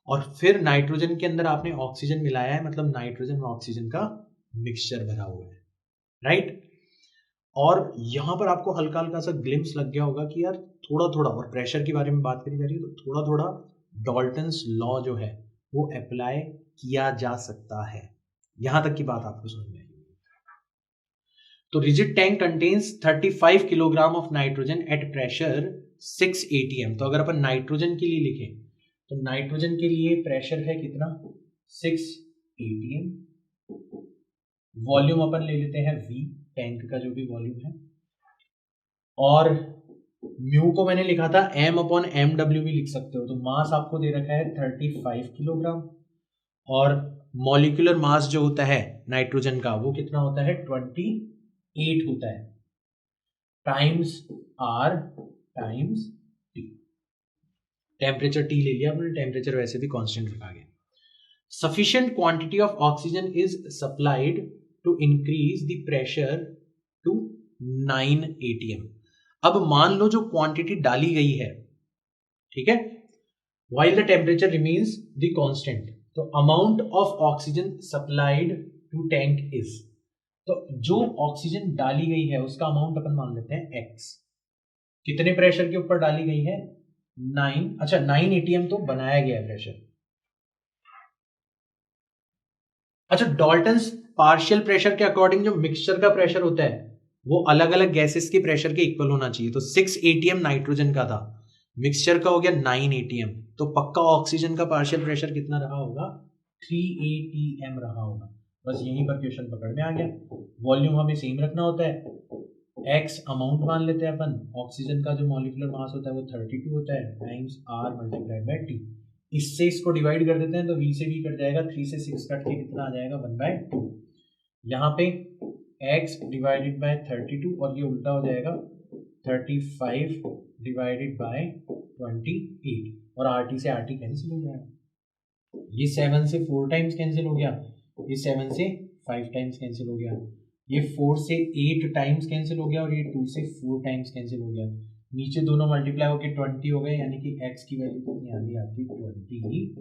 और फिर नाइट्रोजन के अंदर आपने ऑक्सीजन मिलाया है, मतलब नाइट्रोजन और ऑक्सीजन का मिक्सचर भरा हुआ है, राइट। और यहां पर आपको हल्का हल्का सा ग्लिम्स लग गया होगा कि यार थोड़ा थोड़ा, और प्रेशर के बारे में बात करी जा रही है तो थोड़ा थोड़ा डाल्टन्स लॉ जो है वो अप्लाई किया जा सकता है। यहां तक की बात आपको समझ में आई। तो rigid tank contains 35 kilogram of nitrogen at pressure 6 atm। तो अगर अपन नाइट्रोजन के लिए लिखें तो नाइट्रोजन के लिए प्रेशर है कितना, 6 atm। वॉल्यूम अपन ले लेते हैं v, टैंक का जो भी वॉल्यूम है, और म्यू को मैंने लिखा था m/mw भी लिख सकते हो। तो मास आपको दे रखा है 35 किलोग्राम, और मॉलिक्यूलर मास जो होता है नाइट्रोजन का वो कितना होता है, 28 होता है, times r times t। Temperature t ले लिया हमने, टेम्परेचर वैसे भी कांस्टेंट रखा गया। Sufficient quantity of oxygen is supplied to increase the pressure to 9 atm। अब मान लो जो क्वांटिटी डाली गई है, ठीक है, while the temperature remains the constant, तो amount of oxygen supplied to tank is, तो जो ऑक्सीजन डाली गई है उसका अमाउंट अपन मान लेते हैं x। कितने प्रेशर के ऊपर डाली गई है, 9, अच्छा 9 atm तो बनाया गया है प्रेशर। अच्छा, डाल्टन्स पार्शियल प्रेशर के अकॉर्डिंग जो मिक्सचर का प्रेशर होता है वो अलग अलग गैसेस के प्रेशर के इक्वल होना चाहिए। तो 6 atm नाइट्रोजन का था, मिक्सचर का हो गया 9 atm, तो पक्का ऑक्सीजन का पार्शियल प्रेशर कितना रहा होगा, 3 atm रहा होगा। बस यहीं पर क्वेश्चन पकड़ में आ गया। वॉल्यूम हमें सेम रखना होता है, x अमाउंट मान लेते हैं अपन, ऑक्सीजन का जो मॉलिक्यूलर मास होता है वो 32 होता है, times r multiplied by t। इससे इसको डिवाइड कर देते हैं तो v से v कट जाएगा, 3 से 6 कट के कितना आ जाएगा, 1/2। यहाँ पे x डिवाइडेड बाय 32 और ये उल्टा हो जाएगा 35 डिवाइडेड बाय 28, और RT से RT कैंसिल हो जाएगा। ये 7 से 4 टाइम्स कैंसिल हो गया, ये 7 से 5 टाइम्स कैंसिल हो गया, ये 4 से 8 टाइम्स कैंसिल हो गया, और ये 2 से 4 टाइम्स कैंसिल हो गया। नीचे दोनों मल्टीप्लाई होके 20 हो गए, यानी कि x की वैल्यू कितनी आ गई आपकी, 20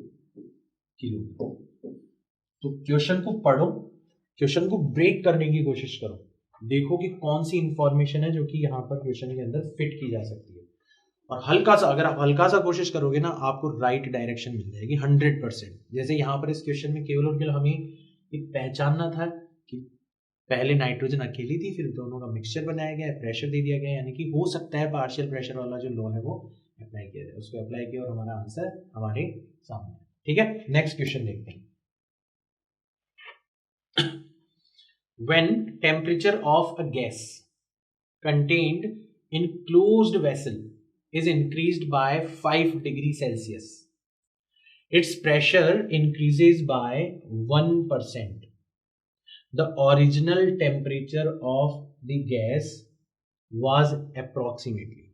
किलोग्राम। तो क्वेश्चन को पढ़ो, क्वेश्चन को ब्रेक करने की कोशिश करो, देखो कि कौन सी इंफॉर्मेशन है जो कि यहाँ पर क्वेश्चन के अंदर फिट की जा सकती है। और हल्का सा, अगर आप हल्का सा कोशिश करोगे ना, आपको राइट डायरेक्शन मिल जाएगी 100%। जैसे यहाँ पर इस क्वेश्चन में केवल और केवल हमें ये पहचानना था कि पहले नाइट्रोजन अकेली थी, फिर दोनों का मिक्सचर बनाया गया, प्रेशर दे दिया गया, यानी कि हो सकता है पार्शियल प्रेशर वाला जो लॉ है वो अप्लाई किया जाए। उसको अप्लाई किया और हमारा आंसर हमारे सामने। ठीक है, नेक्स्ट क्वेश्चन देखते हैं। When temperature of a gas contained in closed vessel is increased by 5 degrees Celsius, its pressure increases by 1%. The original temperature of the gas was approximately।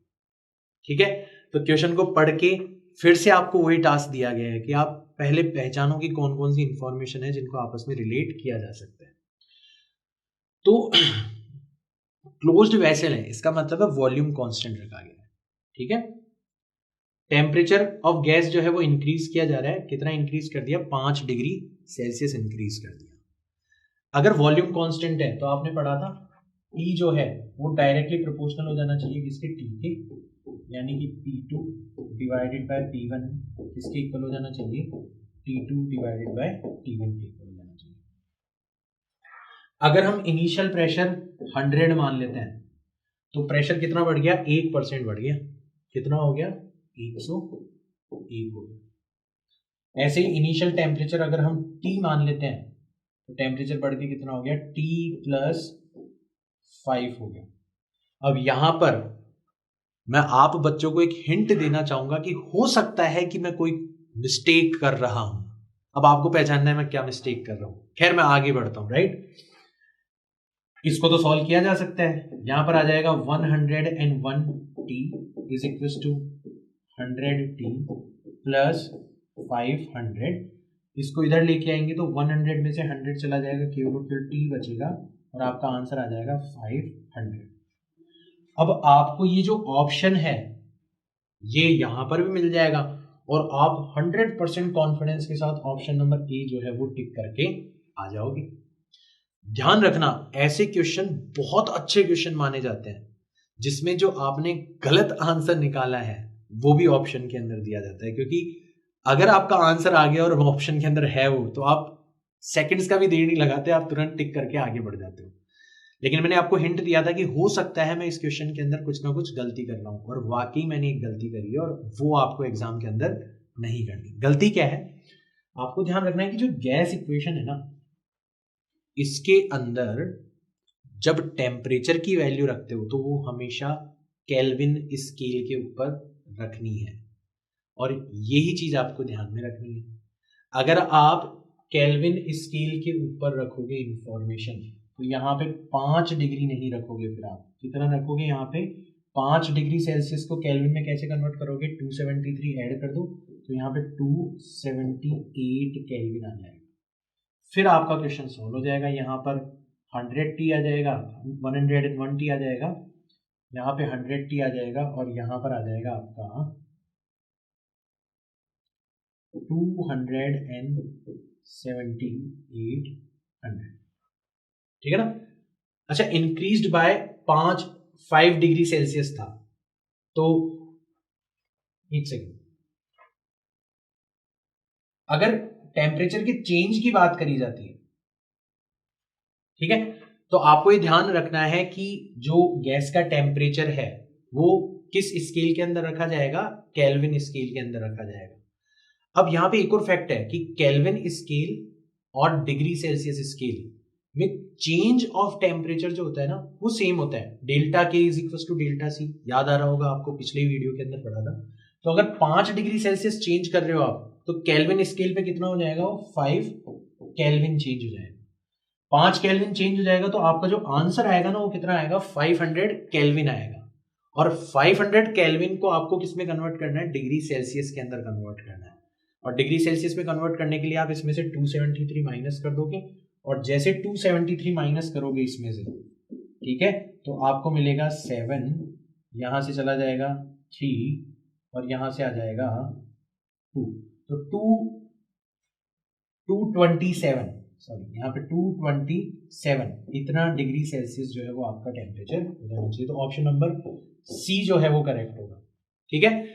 ठीक है, तो क्वेश्चन को पढ़ के फिर से आपको वही टास्क दिया गया है कि आप पहले पहचानो कि कौन कौन सी इंफॉर्मेशन है जिनको आपस में रिलेट किया जा सकता है। तो क्लोज्ड वेसल है, इसका मतलब है वॉल्यूम कांस्टेंट रखा गया है। ठीक है, टेम्परेचर ऑफ गैस जो है वो इंक्रीज किया जा रहा है, कितना इंक्रीज कर दिया, 5 डिग्री सेल्सियस इंक्रीज कर दिया। अगर वॉल्यूम कांस्टेंट है तो आपने पढ़ा था P जो है वो डायरेक्टली प्रोपोर्शनल हो जाना चाहिए किसके, T के, यानी कि P2 डिवाइडेड बाय P1 किसके इक्वल हो जाना चाहिए, T2 डिवाइडेड बाय T1 के इक्वल हो जाना चाहिए। अगर हम इनिशियल प्रेशर 100 मान लेते हैं तो प्रेशर कितना बढ़ गया, 1% बढ़ गया, कितना हो गया, 101 हो गया। ऐसे ही इनिशियल टेम्परेचर अगर हम T मान लेते हैं तो टेम्परेचर बढ़ के कितना हो गया, T+5 हो गया। अब यहां पर मैं आप बच्चों को एक हिंट देना चाहूंगा कि हो सकता है कि मैं कोई मिस्टेक कर रहा हूं। अब आपको पहचानना है मैं क्या मिस्टेक कर रहा हूं। खैर मैं आगे बढ़ता हूं, राइट। इसको तो सॉल्व किया जा सकता है। यहां पर आ जाएगा 101T is equal to 100T plus 500। इसको इधर लेके आएंगे तो 100 में से 100 चला जाएगा, केवल T बचेगा और आपका आंसर आ जाएगा 500। अब आपको ये जो ऑप्शन है ये यहां पर भी मिल जाएगा और आप 100% कॉन्फिडेंस के साथ ऑप्शन नंबर ए जो है वो टिक करके आ जाओगे। ध्यान रखना, ऐसे क्वेश्चन बहुत अच्छे क्वेश्चन माने जाते हैं जिसमें जो आपने गलत आंसर निकाला है वो भी ऑप्शन के अंदर दिया जाता है, क्योंकि अगर आपका आंसर आ गया और ऑप्शन के अंदर है वो, तो आप सेकंड्स का भी देर नहीं लगाते, आप तुरंत टिक करके आगे बढ़ जाते हो। लेकिन मैंने आपको हिंट दिया था कि हो सकता है मैं इस क्वेश्चन के अंदर कुछ ना कुछ गलती कर रहा हूं, और वाकई मैंने एक गलती करी है और वो आपको एग्जाम के अंदर नहीं करनी। गलती क्या है, आपको ध्यान रखना है कि जो गैस इक्वेशन है ना, इसके अंदर जब टेम्परेचर की वैल्यू रखते हो तो वो हमेशा केल्विन स्केल के ऊपर रखनी है, और यही चीज आपको ध्यान में रखनी है। अगर आप केल्विन स्केल के ऊपर रखोगे इंफॉर्मेशन, तो यहाँ पे 5 डिग्री नहीं रखोगे, फिर आप कितना रखोगे, यहाँ पे 5 डिग्री सेल्सियस को केल्विन में कैसे कन्वर्ट करोगे, 273 ऐड कर दो तो यहाँ पे 278 केल्विन आ जाएगा। फिर आपका क्वेश्चन सॉल्व हो जाएगा। यहाँ पर 100T आ जाएगा, 101T आ जाएगा, यहाँ पे 100T आ जाएगा, और यहाँ पर आ जाएगा आपका 278। ठीक है ना। अच्छा, इंक्रीज्ड बाय 5 डिग्री सेल्सियस था, तो एक सेकेंड, अगर टेम्परेचर के चेंज की बात करी जाती है, ठीक है, तो आपको ये ध्यान रखना है कि जो गैस का टेम्परेचर है वो किस स्केल के अंदर रखा जाएगा, केल्विन स्केल के अंदर रखा जाएगा। अब यहां पे एक और फैक्ट है कि केल्विन स्केल और डिग्री सेल्सियस स्केल में चेंज ऑफ टेम्परेचर जो होता है ना वो सेम होता है, delta K is equal to delta C, याद आ रहा होगा आपको, पिछले वीडियो के अंदर पढ़ा था। तो अगर 5 डिग्री सेल्सियस चेंज कर रहे हो आप, तो केल्विन स्केल पे कितना हो जाएगा, वो 5 केल्विन चेंज हो जाएगा। 5 केल्विन चेंज हो जाएगा तो आपका जो आंसर आएगा ना वो कितना आएगा, 500 केल्विन आएगा। और 500 केल्विन को आपको किस में कन्वर्ट करना है, डिग्री सेल्सियस के अंदर कन्वर्ट करना है। और डिग्री सेल्सियस में कन्वर्ट करने के लिए आप इसमें से 273 माइनस कर दोगे, और जैसे 273 माइनस करोगे इसमें से, ठीक है, तो आपको मिलेगा 7, यहां से चला जाएगा 3, और यहां से आ जाएगा 2, तो 227, सॉरी यहाँ पे 227 इतना डिग्री सेल्सियस जो है वो आपका टेम्परेचर हो जाना चाहिए। तो ऑप्शन नंबर सी जो है वो करेक्ट होगा। ठीक है,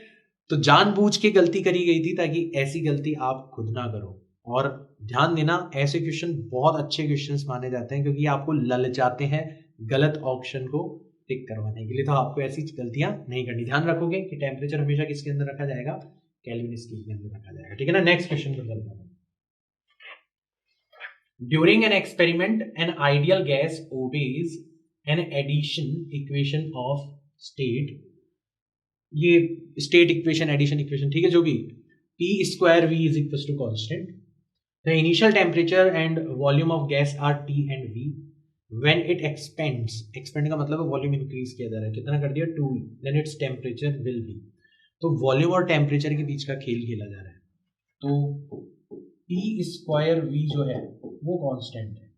तो जानबूझ के गलती करी गई थी ताकि ऐसी गलती आप खुद ना करो। और ध्यान देना, ऐसे क्वेश्चन बहुत अच्छे क्वेश्चंस माने जाते हैं क्योंकि आपको ललचाते हैं गलत ऑप्शन को टिक करवाने के लिए। तो आपको ऐसी गलतियां नहीं करनी। ध्यान रखोगे कि टेम्परेचर हमेशा किसके अंदर रखा जाएगा, केल्विन स्केल के अंदर रखा जाएगा। ठीक है ना। नेक्स्ट क्वेश्चन पर चलते हैं। During an experiment, an ideal gas obeys an addition equation of state. ये स्टेट इक्वेशन, एडिशन इक्वेशन, ठीक है, जो भी P square V is equals to constant. The initial temperature and volume of gas are T and V. When it expands, expand का मतलब है volume increase किया जा रहा है, कितना कर दिया 2V, then its temperature will be. तो वॉल्यूम और टेम्परेचर के बीच का खेल खेला जा रहा है। तो P स्क्वायर V जो है वो कांस्टेंट है।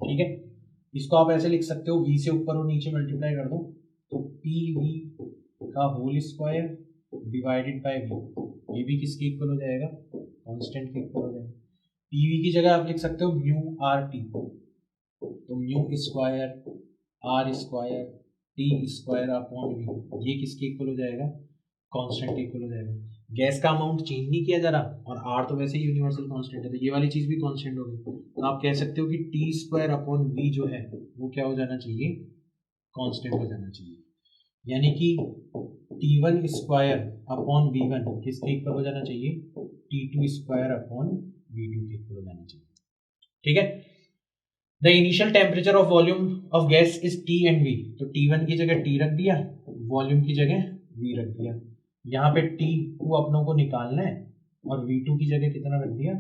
ठीक है, इसको आप ऐसे लिख सकते हो, V से ऊपर और नीचे मल्टीप्लाई कर दो तो PV का whole square divided by V, ये भी किसके इक्वल हो जाएगा, कांस्टेंट के इक्वल हो जाएगा। PV की जगह आप लिख सकते हो म्यू आर टी, तो mu square R square T square upon V, ये किसके इक्वल हो जाएगा, कांस्टेंट के इक्वल हो जाएगा। गैस का अमाउंट चेंज नहीं किया जा रहा और आर तो वैसे ही यूनिवर्सल कांस्टेंट है, तो ये वाली चीज भी कांस्टेंट होगी। तो आप कह सकते हो कि टी स्क्वायर अपॉन वी जो है वो क्या हो जाना चाहिए, कांस्टेंट हो जाना चाहिए। यानी कि T1 स्क्वायर अपॉन V1 किसके इक्वल हो जाना चाहिए, T2 स्क्वायर अपॉन V2 के इक्वल हो जाना चाहिए। ठीक है, the initial temperature of volume of gas is T and V, तो T1 की जगह T रख दिया, वॉल्यूम की जगह V रख दिया। यहाँ पे T2 अपनों को निकालना है और V2 की जगह कितना रख दिया,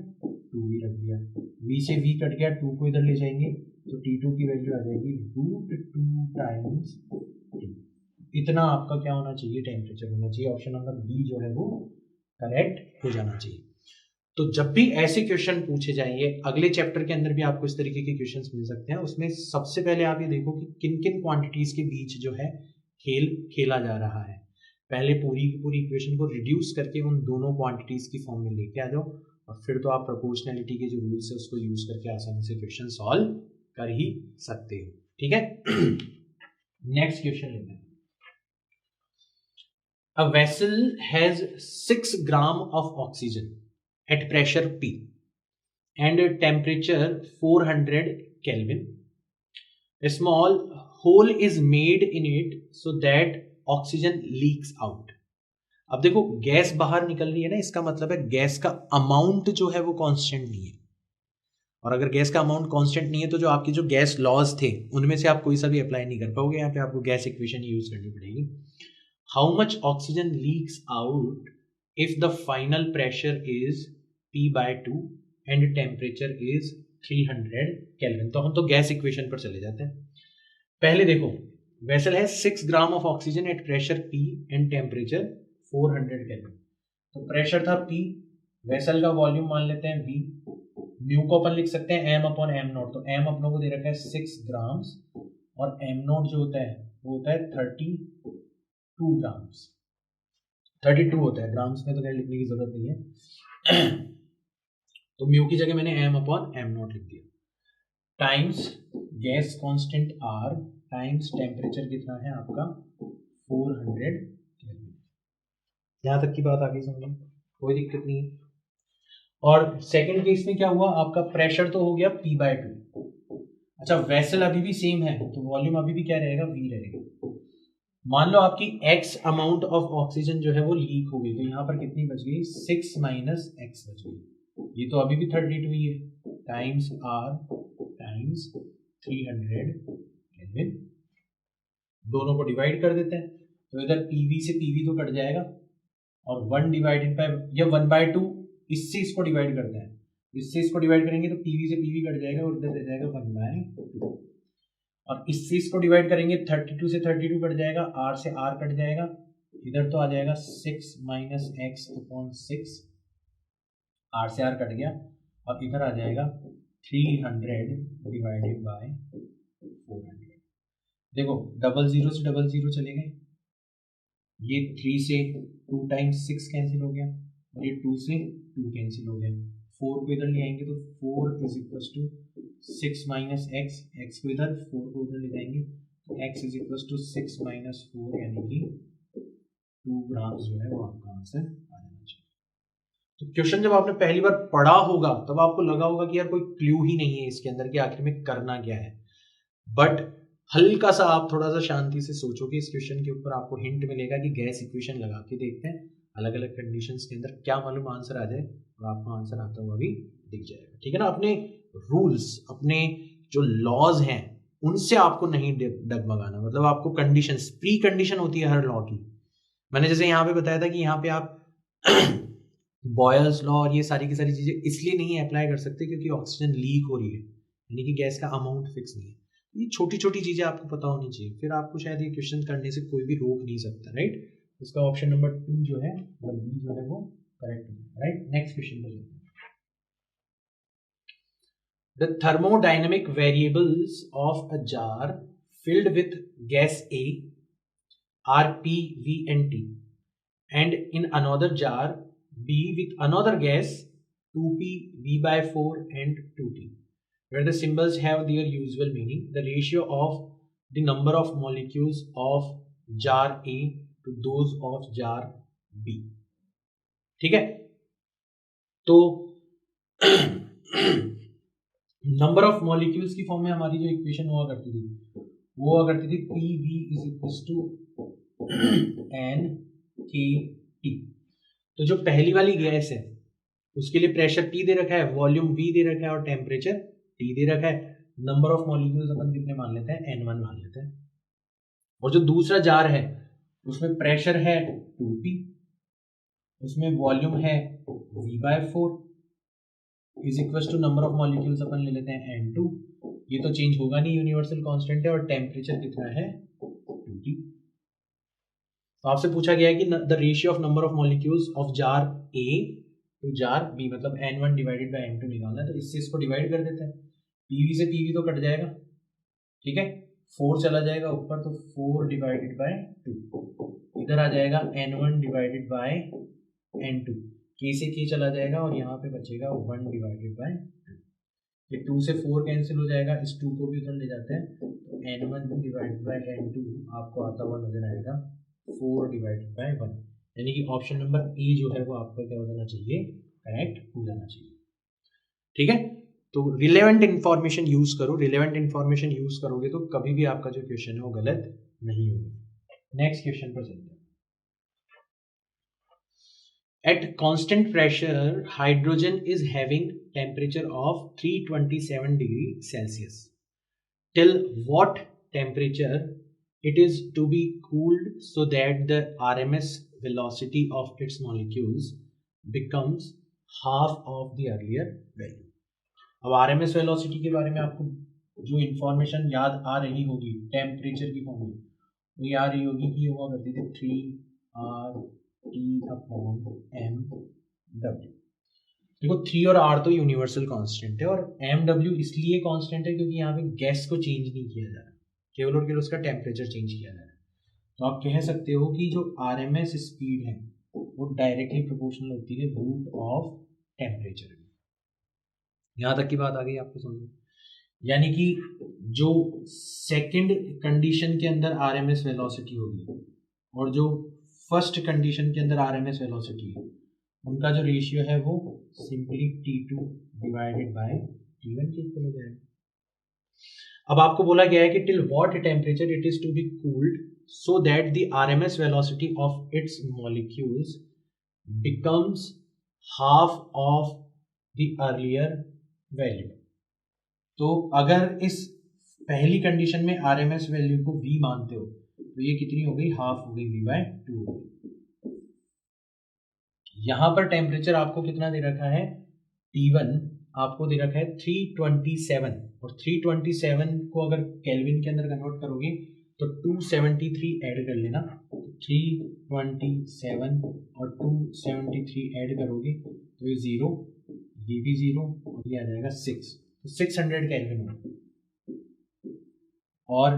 2V रख दिया। V से V कट गया, 2 को इधर ले जाएंगे तो T2 की वैल्यू आ जाएगी √2 टाइम्स T। इतना आपका क्या होना चाहिए, टेम्परेचर होना चाहिए। ऑप्शन नंबर बी जो है वो करेक्ट हो जाना चाहिए। तो जब भी ऐसे क्वेश्चन पूछे जाएंगे, अगले चैप्टर के अंदर भी आपको इस तरीके के क्वेश्चंस मिल सकते हैं। उसमें सबसे पहले आप ये देखो कि किन किन क्वांटिटीज के बीच जो है खेल खेला जा रहा है। पहले पूरी की पूरी इक्वेशन को रिड्यूस करके उन दोनों क्वांटिटीज की फॉर्म में लेके आ जाओ और फिर तो आप प्रोपोर्शनैलिटी के जो रूल्स है उसको यूज करके आसानी से क्वेश्चन सॉल्व कर ही सकते हो। ठीक है, नेक्स्ट क्वेश्चन लेते हैं। A vessel has 6 gram of oxygen at pressure P and temperature 400 Kelvin. A small hole is made in it so that oxygen leaks out. अब देखो गैस बाहर निकल रही है ना, इसका मतलब है गैस का अमाउंट जो है वो कांस्टेंट नहीं है, और अगर गैस का अमाउंट कांस्टेंट नहीं है तो जो आपके जो गैस लॉज थे उनमें से आप कोई सा भी अप्लाई नहीं कर पाओगे, यहाँ पे आपको गैस इक्वेशन यूज करनी पड़ेगी। How much oxygen leaks out if the final pressure is P/2 and temperature is 300 Kelvin? तो हम तो गैस इक्वेशन पर चले जाते हैं। पहले देखो वेसल है 6 gram of oxygen at pressure P and temperature 400 Kelvin। तो प्रेशर था P, वेसल का वॉल्यूम मान लेते हैं V, म्यू को अपन लिख सकते हैं m/m0। तो m अपनों को दे रखा है 6 ग्राम्स और m0 जो होता है वो होता है 32 ग्राम्स। 32 होता है, ग्राम्स में तो क्या लिखने की जरूरत नहीं है। तो म्यू की जगह मैंने m/m0 लिख दिया, times gas constant R times temperature कितना है आपका 400 केल्विन। यहां तक की बात आ गई समझ में, कोई दिक्कत नहीं है। और सेकंड केस में क्या हुआ, आपका प्रेशर तो हो गया P/2। अच्छा वेसल अभी भी सेम है तो वॉल्यूम अभी भी क्या रहेगा, V रहेगा। मान लो आपकी x अमाउंट ऑफ ऑक्सीजन जो है वो लीक हो गई, तो यहाँ पर कितनी बच गई, 6 - x बच गई। ये तो अभी भी 32 ही है, टाइम्स R टाइम्स 300 केल्विन। दोनों को डिवाइड कर देते हैं तो इधर PV से PV तो कट जाएगा और 1 डिवाइडेड बाय या 1/2 इससे इसको डिवाइड करते हैं, इससे इसको डिवाइड करेंगे तो PV से PV कट जाएगा और इधर रह जाएगा 1/2 और इससे इसको डिवाइड करेंगे 32 से 32 कट जाएगा, R से R कट जाएगा, इधर तो आ जाएगा 6 - x/6, R से R कट गया और इधर आ जाएगा 300 डिवाइडेड बाय 400। देखो डबल जीरो से डबल जीरो चले गए, ये 3 से 2 टाइम्स 6 कैंसिल हो गया और ये 2 से 2 कैंसिल हो गया। 4 को इधर ले आएंगे तो 4 = 6 - x, x को इधर 4 को उधर ले जाएंगे तो x = 6 - 4 यानी कि 2 ग्राम्स जो है वो आपका आंसर आ जाना चाहिए। तो क्वेश्चन जब आपने पहली बार पढ़ा होगा तब आपको लगा होगा कि यार कोई क्लू ही नहीं है इसके अंदर कि आखिर में करना क्या है, बट हल्का सा आप थोड़ा सा शांति से सोचोगे इस क्वेश्चन के ऊपर, आपको हिंट मिलेगा कि गैस इक्वेशन लगा के देखते हैं अलग अलग कंडीशंस के अंदर क्या मालूम आंसर आ जाए और आपको आंसर आता हुआ भी दिख जाएगा। ठीक है ना, अपने रूल्स अपने जो लॉज हैं उनसे आपको नहीं डगमगाना, मतलब आपको कंडीशंस प्री कंडीशन होती है हर लॉ की। मैंने जैसे यहाँ पे बताया था कि यहाँ पे आप बॉयल्स लॉ और ये सारी की सारी चीजें इसलिए नहीं अप्लाई कर सकते क्योंकि ऑक्सीजन लीक हो रही है, यानी कि गैस का अमाउंट फिक्स नहीं है। ये छोटी छोटी चीजें आपको पता होनी चाहिए, फिर आपको शायद ये क्वेश्चन करने से कोई भी रोक नहीं सकता, राइट। इसका ऑप्शन नंबर 2 जो है मतलब बी जो है वो करेक्ट है, राइट। नेक्स्ट क्वेश्चन पर चलते हैं। The thermodynamic variables of a jar filled with gas A are P, V and T, and in another jar B with another gas 2P, V/4 and 2T, where the symbols have their usual meaning. The ratio of the number of molecules of jar A to those of jar B. ठीक है, तो number of molecules की form में हमारी जो equation हुआ करती थी वो हुआ करती थी PV = NKT। तो जो पहली वाली गैस है उसके लिए प्रेशर P दे रखा है, वॉल्यूम V दे रखा है और टेम्परेचर T दे रखा है। नंबर ऑफ मॉलिक्यूल्स अपन कितने मान लेते हैं, N1 मान लेते हैं। और जो दूसरा जार है उसमें प्रेशर है 2P, उसमें वॉल्यूम है V/4 = नंबर ऑफ मॉलिक्यूल्स अपन ले लेते हैं N2। ये तो चेंज होगा नहीं, यूनिवर्सल कांस्टेंट है। और टेम्परेचर कितना है 2T। तो आपसे पूछा गया है कि the ratio of number of molecules of jar A to jar B, मतलब N1 डिवाइडेड बाय N2 निकालना है। तो इससे इसको डिवाइड कर देते हैं, PV से PV तो कट जाएगा, ठीक है, 4 चला जाएगा ऊपर तो 4 डिवाइडेड बाय 2, इधर आ जाएगा N1 divided by N2, K से K चला जाएगा और यहाँ पे बचेगा 1 डिवाइडेड बाय 2। ये 2 से 4 कैंसिल हो जाएगा, इस 2 को भी उधर ले जाते हैं, तो N1 डिवाइडेड बाय N2 आपको आता हुआ नजर आएगा 4 डिवाइडेड बाय 1, यानी कि ऑप्शन नंबर ए जो है वो आपका क्या हो जाना चाहिए, करेक्ट हो जाना चाहिए। ठीक है, तो रिलेवेंट इंफॉर्मेशन यूज करो, रिलेवेंट इंफॉर्मेशन यूज करोगे तो कभी भी आपका जो क्वेश्चन है वो गलत नहीं होगा। नेक्स्ट क्वेश्चन पर चलते हैं। At constant pressure, hydrogen is having temperature of 327 degree Celsius. Till what temperature it is to be cooled so that the RMS velocity of its molecules becomes half of the earlier value. अब RMS velocity के बारे में आपको जो information याद आ रही होगी temperature की फॉर्म में, वो ये आ रही होगी कि हुआ करती थी 3R T upon M W. देखो 3 और R तो यूनिवर्सल कांस्टेंट है और एम डब्ल्यू इसलिए कांस्टेंट है क्योंकि यहाँ पे गैस को चेंज नहीं किया जा रहा, केवल और केवल उसका टेम्परेचर चेंज किया जा रहा है। तो आप कह सकते हो कि जो RMS स्पीड है वो डायरेक्टली प्रोपोर्शनल होती है रूट ऑफ टेम्परेचर। यहाँ तक की बात आ गई आपको समझ में, यानी कि जो सेकंड कंडीशन के अंदर RMS वेलोसिटी होगी और जो फर्स्ट कंडीशन के अंदर RMS वेलोसिटी है, उनका जो रेशियो है वो simply T2 divided by T1 के इक्वल हो जाएगा। अब आपको बोला गया है कि till what temperature it is to be cooled so that the RMS velocity of its molecules becomes half of the earlier value. तो अगर इस पहली कंडीशन में RMS वैल्यू को V मानते हो तो ये कितनी हो गई, हाफ हो गई, V/2 हो गई। यहां पर टेम्परेचर आपको कितना दे रखा है, T1 आपको दे रखा है 327, और 327 को अगर केल्विन के अंदर कन्वर्ट करोगे तो 273 ऐड कर लेना, 327 और 273 ऐड करोगे तो ये 0, ये भी 0 और ये आ जाएगा 6, तो 600 केल्विन होगा। और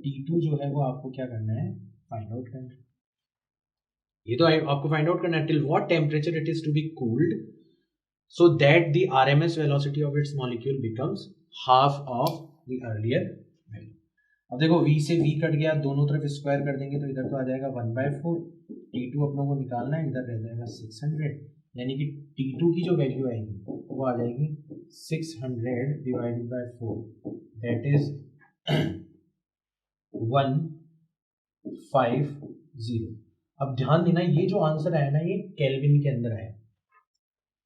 T2 जो है वो आपको क्या करना है, फाइंड आउट करना है। ये तो आपको फाइंड आउट करना है till what temperature it is to be cooled so that the RMS velocity of its molecule becomes half of the earlier value. अब देखो V से V कट गया, दोनों तरफ स्क्वायर कर देंगे तो इधर तो आ जाएगा 1/4, T2 अपनों को निकालना है, इधर रह जाएगा 600, यानी कि T2 की जो वैल्यू आएगी वो आ जाएगी 600 डिवाइडेड बाय 4, दैट इज 150। अब ध्यान देना ये जो आंसर आया ना ये केल्विन के अंदर आया।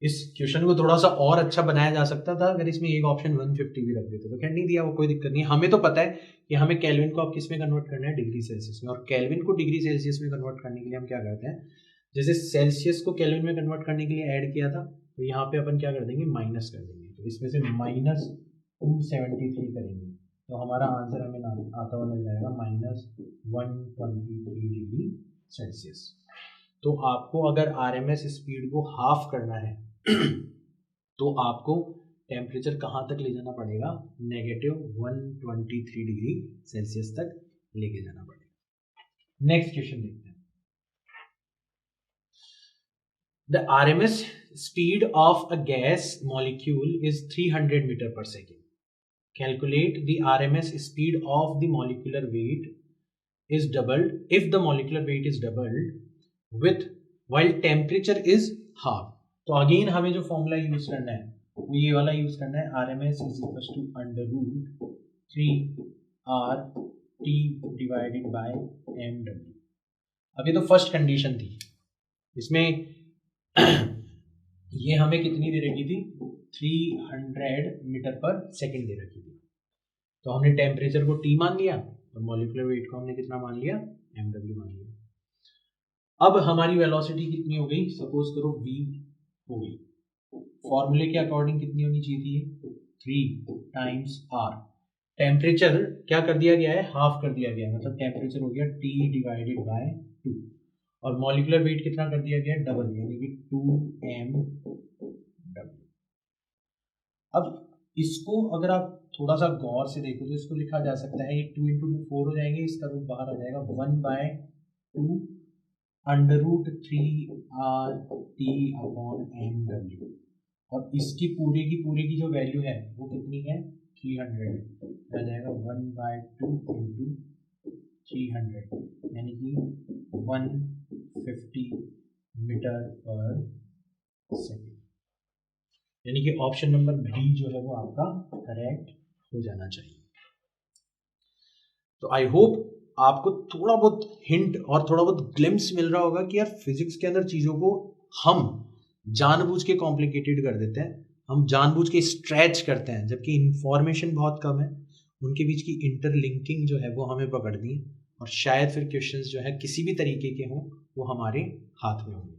इस क्वेश्चन को थोड़ा सा और अच्छा बनाया जा सकता था अगर इसमें एक ऑप्शन 150 भी रख देते, तो खैर नहीं दिया, वो कोई दिक्कत नहीं। हमें तो पता है कि हमें केल्विन को अब किस में कन्वर्ट करना है, डिग्री सेल्सियस में, और केल्विन को डिग्री सेल्सियस में कन्वर्ट करने के लिए हम क्या करते हैं, जैसे सेल्सियस को केल्विन में कन्वर्ट करने के लिए ऐड किया था तो यहाँ पे अपन क्या कर देंगे, माइनस कर देंगे, तो इसमें से -273 करेंगे तो हमारा आंसर हमें आता हुआ मिल जाएगा -123 डिग्री सेल्सियस। तो आपको अगर RMS स्पीड को हाफ करना है तो आपको टेम्परेचर कहाँ तक ले जाना पड़ेगा, -123 डिग्री सेल्सियस तक लेके जाना पड़ेगा। नेक्स्ट क्वेश्चन देखते हैं। The RMS speed of a gas molecule is 300 meter per second. Calculate the RMS speed of the molecular weight is doubled if the molecular weight is doubled with while temperature is half. तो again हमें जो formula use करना है वो ये वाला use करना है, RMS is equals to √3RT divided by MW। अभी तो फर्स्ट कंडीशन थी, इसमें ये हमें कितनी दे रखी थी, 300 मीटर पर सेकेंड दे रखी थी, तो हमने टेम्परेचर को T मान लिया और मॉलिक्यूलर वेट को हमने कितना मान लिया, MW मान लिया। अब हमारी वेलोसिटी कितनी हो गई, सपोज करो V हो गई, फॉर्मूले के अकॉर्डिंग कितनी होनी चाहिए थी, 3 टाइम्स R। टेम्परेचर क्या कर दिया गया है, हाफ कर दिया गया है, मतलब टेम्परेचर हो गया T डिवाइडेड बाय 2, और मॉलिक्यूलर वेट कितना कर दिया गया है, डबल, यानी कि 2mW। अब इसको अगर आप थोड़ा सा गौर से देखो तो इसको लिखा जा सकता है, ये 2 × 2 4 हो जाएंगे, इसका रूट बाहर आ जाएगा 1/2 √3RT/mW, और इसकी पूरे की जो वैल्यू है वो कितनी है, 300 है। आ जाएगा 1/2 इंटू 300, यानी कि 150 मीटर पर सेकेंड। यानी कि ऑप्शन नंबर बी जो है वो आपका करेक्ट हो जाना चाहिए। तो आई होप आपको थोड़ा बहुत हिंट और थोड़ा बहुत ग्लिम्स मिल रहा होगा कि यार फिजिक्स के अंदर चीज़ों को हम जानबूझ के कॉम्प्लिकेटेड कर देते हैं, हम जानबूझ के स्ट्रेच करते हैं, जबकि इंफॉर्मेशन बहुत कम है, उनके बीच की इंटरलिंकिंग जो है वो हमें पकड़नी है, और शायद फिर क्वेश्चंस जो है किसी भी तरीके के हों वो हमारे हाथ में होंगे।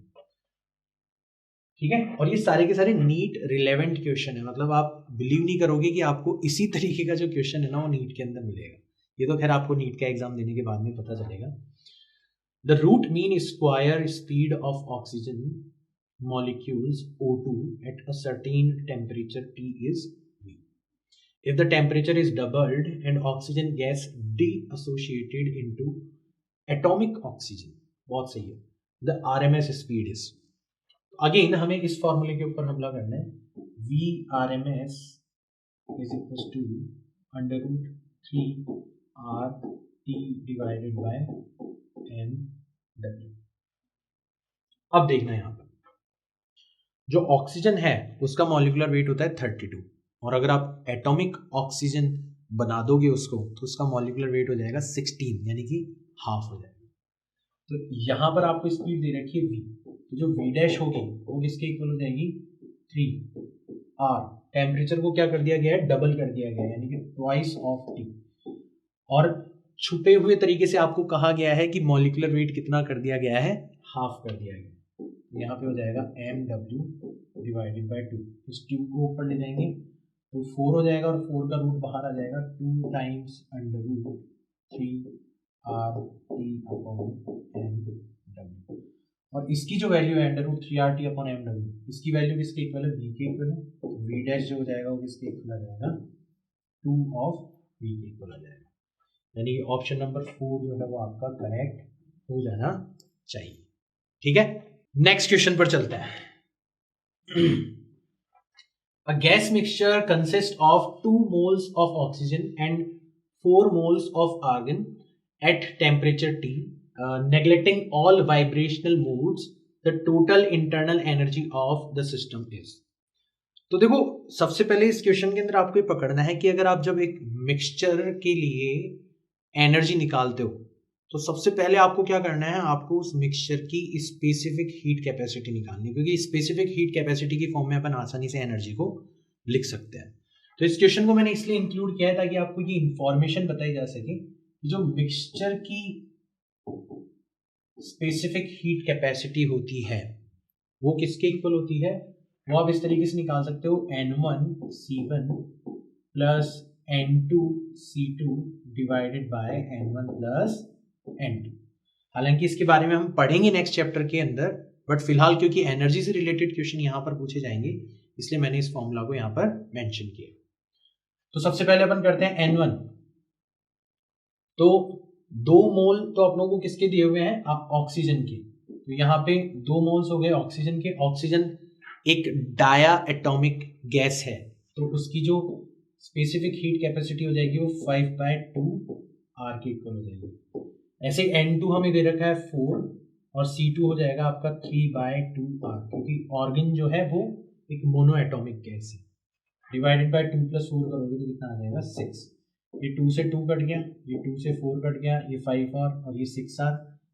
ठीक है, और ये सारे के सारे नीट रिलेवेंट क्वेश्चन है, मतलब आप बिलीव नहीं करोगे कि आपको इसी तरीके का जो क्वेश्चन है ना वो नीट के अंदर मिलेगा। ये तो खैर आपको नीट का एग्जाम देने के बाद में पता चलेगा। The root mean square speed of oxygen molecules O2 at a certain temperature T is V. If the temperature is doubled and oxygen gas deassociated into atomic oxygen, बहुत सही है, the RMS speed is, again हमें इस फॉर्मूले के ऊपर हमला करना है, V RMS is equals to √3RT divided by mW। अब देखना है यहाँ पर जो ऑक्सीजन है उसका मॉलिक्यूलर वेट होता है 32, और अगर आप एटॉमिक ऑक्सीजन बना दोगे उसको तो उसका मॉलिक्यूलर वेट हो जाएगा 16, यानी कि हाफ हो जाएगा। तो यहाँ पर आपको स्पीड दे रखी है v, तो जो v डैश होगी वो किसके इक्वल हो जाएगी, 3r। टेम्परेचर को क्या कर दिया गया है, डबल कर दिया गया है, यानी कि ट्वाइस ऑफ t, और छुपे हुए तरीके से आपको कहा गया है कि मॉलिक्यूलर वेट कितना कर दिया गया है, हाफ कर दिया गया। यहाँ पे हो जाएगा mW डिवाइडेड बाई 2, इस 2 को ऊपर ले जाएंगे तो 4 हो जाएगा, और 4 का रूट बाहर आ जाएगा, 2 टाइम्स √3RT/mW, और इसकी जो वैल्यू है √3RT/mW, इसकी वैल्यू किसके इक्वल है, v के इक्वल है, तो v डैश जो हो जाएगा वो किसके इक्वल आ जाएगा, 2 ऑफ v के इक्वल आ जाएगा, यानी कि ऑप्शन नंबर 4 जो है वो आपका करेक्ट हो जाना चाहिए। ठीक है, नेक्स्ट क्वेश्चन पर चलते हैं। A gas mixture consists of 2 moles of oxygen and 4 moles of argon at temperature T, neglecting all vibrational modes. The total internal energy of the system is। तो देखो सबसे पहले इस क्वेश्चन के अंदर आपको ये पकड़ना है कि अगर आप जब एक मिक्सचर के लिए एनर्जी निकालते हो तो सबसे पहले आपको क्या करना है, आपको उस मिक्सचर की स्पेसिफिक हीट कैपेसिटी निकालनी, क्योंकि स्पेसिफिक हीट कैपेसिटी की फॉर्म में अपन आसानी से एनर्जी को लिख सकते हैं। तो इस क्वेश्चन को मैंने इसलिए इंक्लूड किया है ताकि आपको ये इंफॉर्मेशन बताई जा सके कि जो मिक्सचर की स्पेसिफिक हीट कैपेसिटी होती है वो किसके इक्वल होती है, वो आप इस तरीके से निकाल सकते हो, N1C1 plus N2C2 divided by N1 plus N2। हालांकि इसके बारे में हम पढ़ेंगे नेक्स्ट चैप्टर के अंदर, बट फिलहाल क्योंकि एनर्जी से रिलेटेड क्वेश्चन यहाँ पर पूछे जाएंगे इसलिए मैंने इस फॉर्मूला को यहाँ पर मेंशन किया। तो सबसे पहले अपन करते हैं N1, तो 2 मोल तो अपनों को किसके दिए हुए हैं, ऑक्सीजन के, तो यहाँ पे 2 मोल्स हो गए ऑक्सीजन के। ऑक्सीजन एक डाया एटॉमिक गैस है तो उसकी जो स्पेसिफिक हीट कैपेसिटी हो जाएगी वो 5/2R के इक्वल हो जाएगी। ऐसे N2 हमें दे रखा है 4 और C2 हो जाएगा आपका 3/2R, क्योंकि ऑर्गन जो है वो एक मोनो एटॉमिक गैस है। डिवाइडेड बाय 2 + 4 करोगे तो कितना आ जाएगा, 6। ये 2 से 2 कट गया, ये 2 से 4 कट गया, ये 5R और ये 6R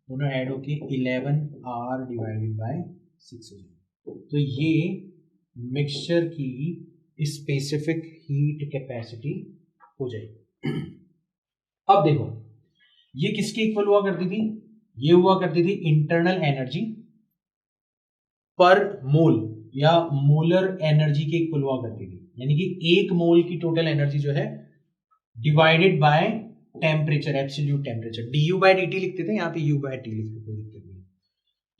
दोनों ऐड होके 11R डिवाइडेड बाय 6 हो जाएगा। तो ये मिक्सचर की स्पेसिफिक हीट कैपेसिटी हो जाएगी। अब देखो ये किसके इक्वल हुआ करती थी, ये हुआ करती थी इंटरनल एनर्जी पर मोल या मोलर एनर्जी के इक्वल हुआ करती थी, यानी कि 1 मोल की टोटल एनर्जी जो है divided by temperature, absolute temperature, du/dt लिखते थे, यहाँ पे u/t लिखते, कोई दिक्कत नहीं।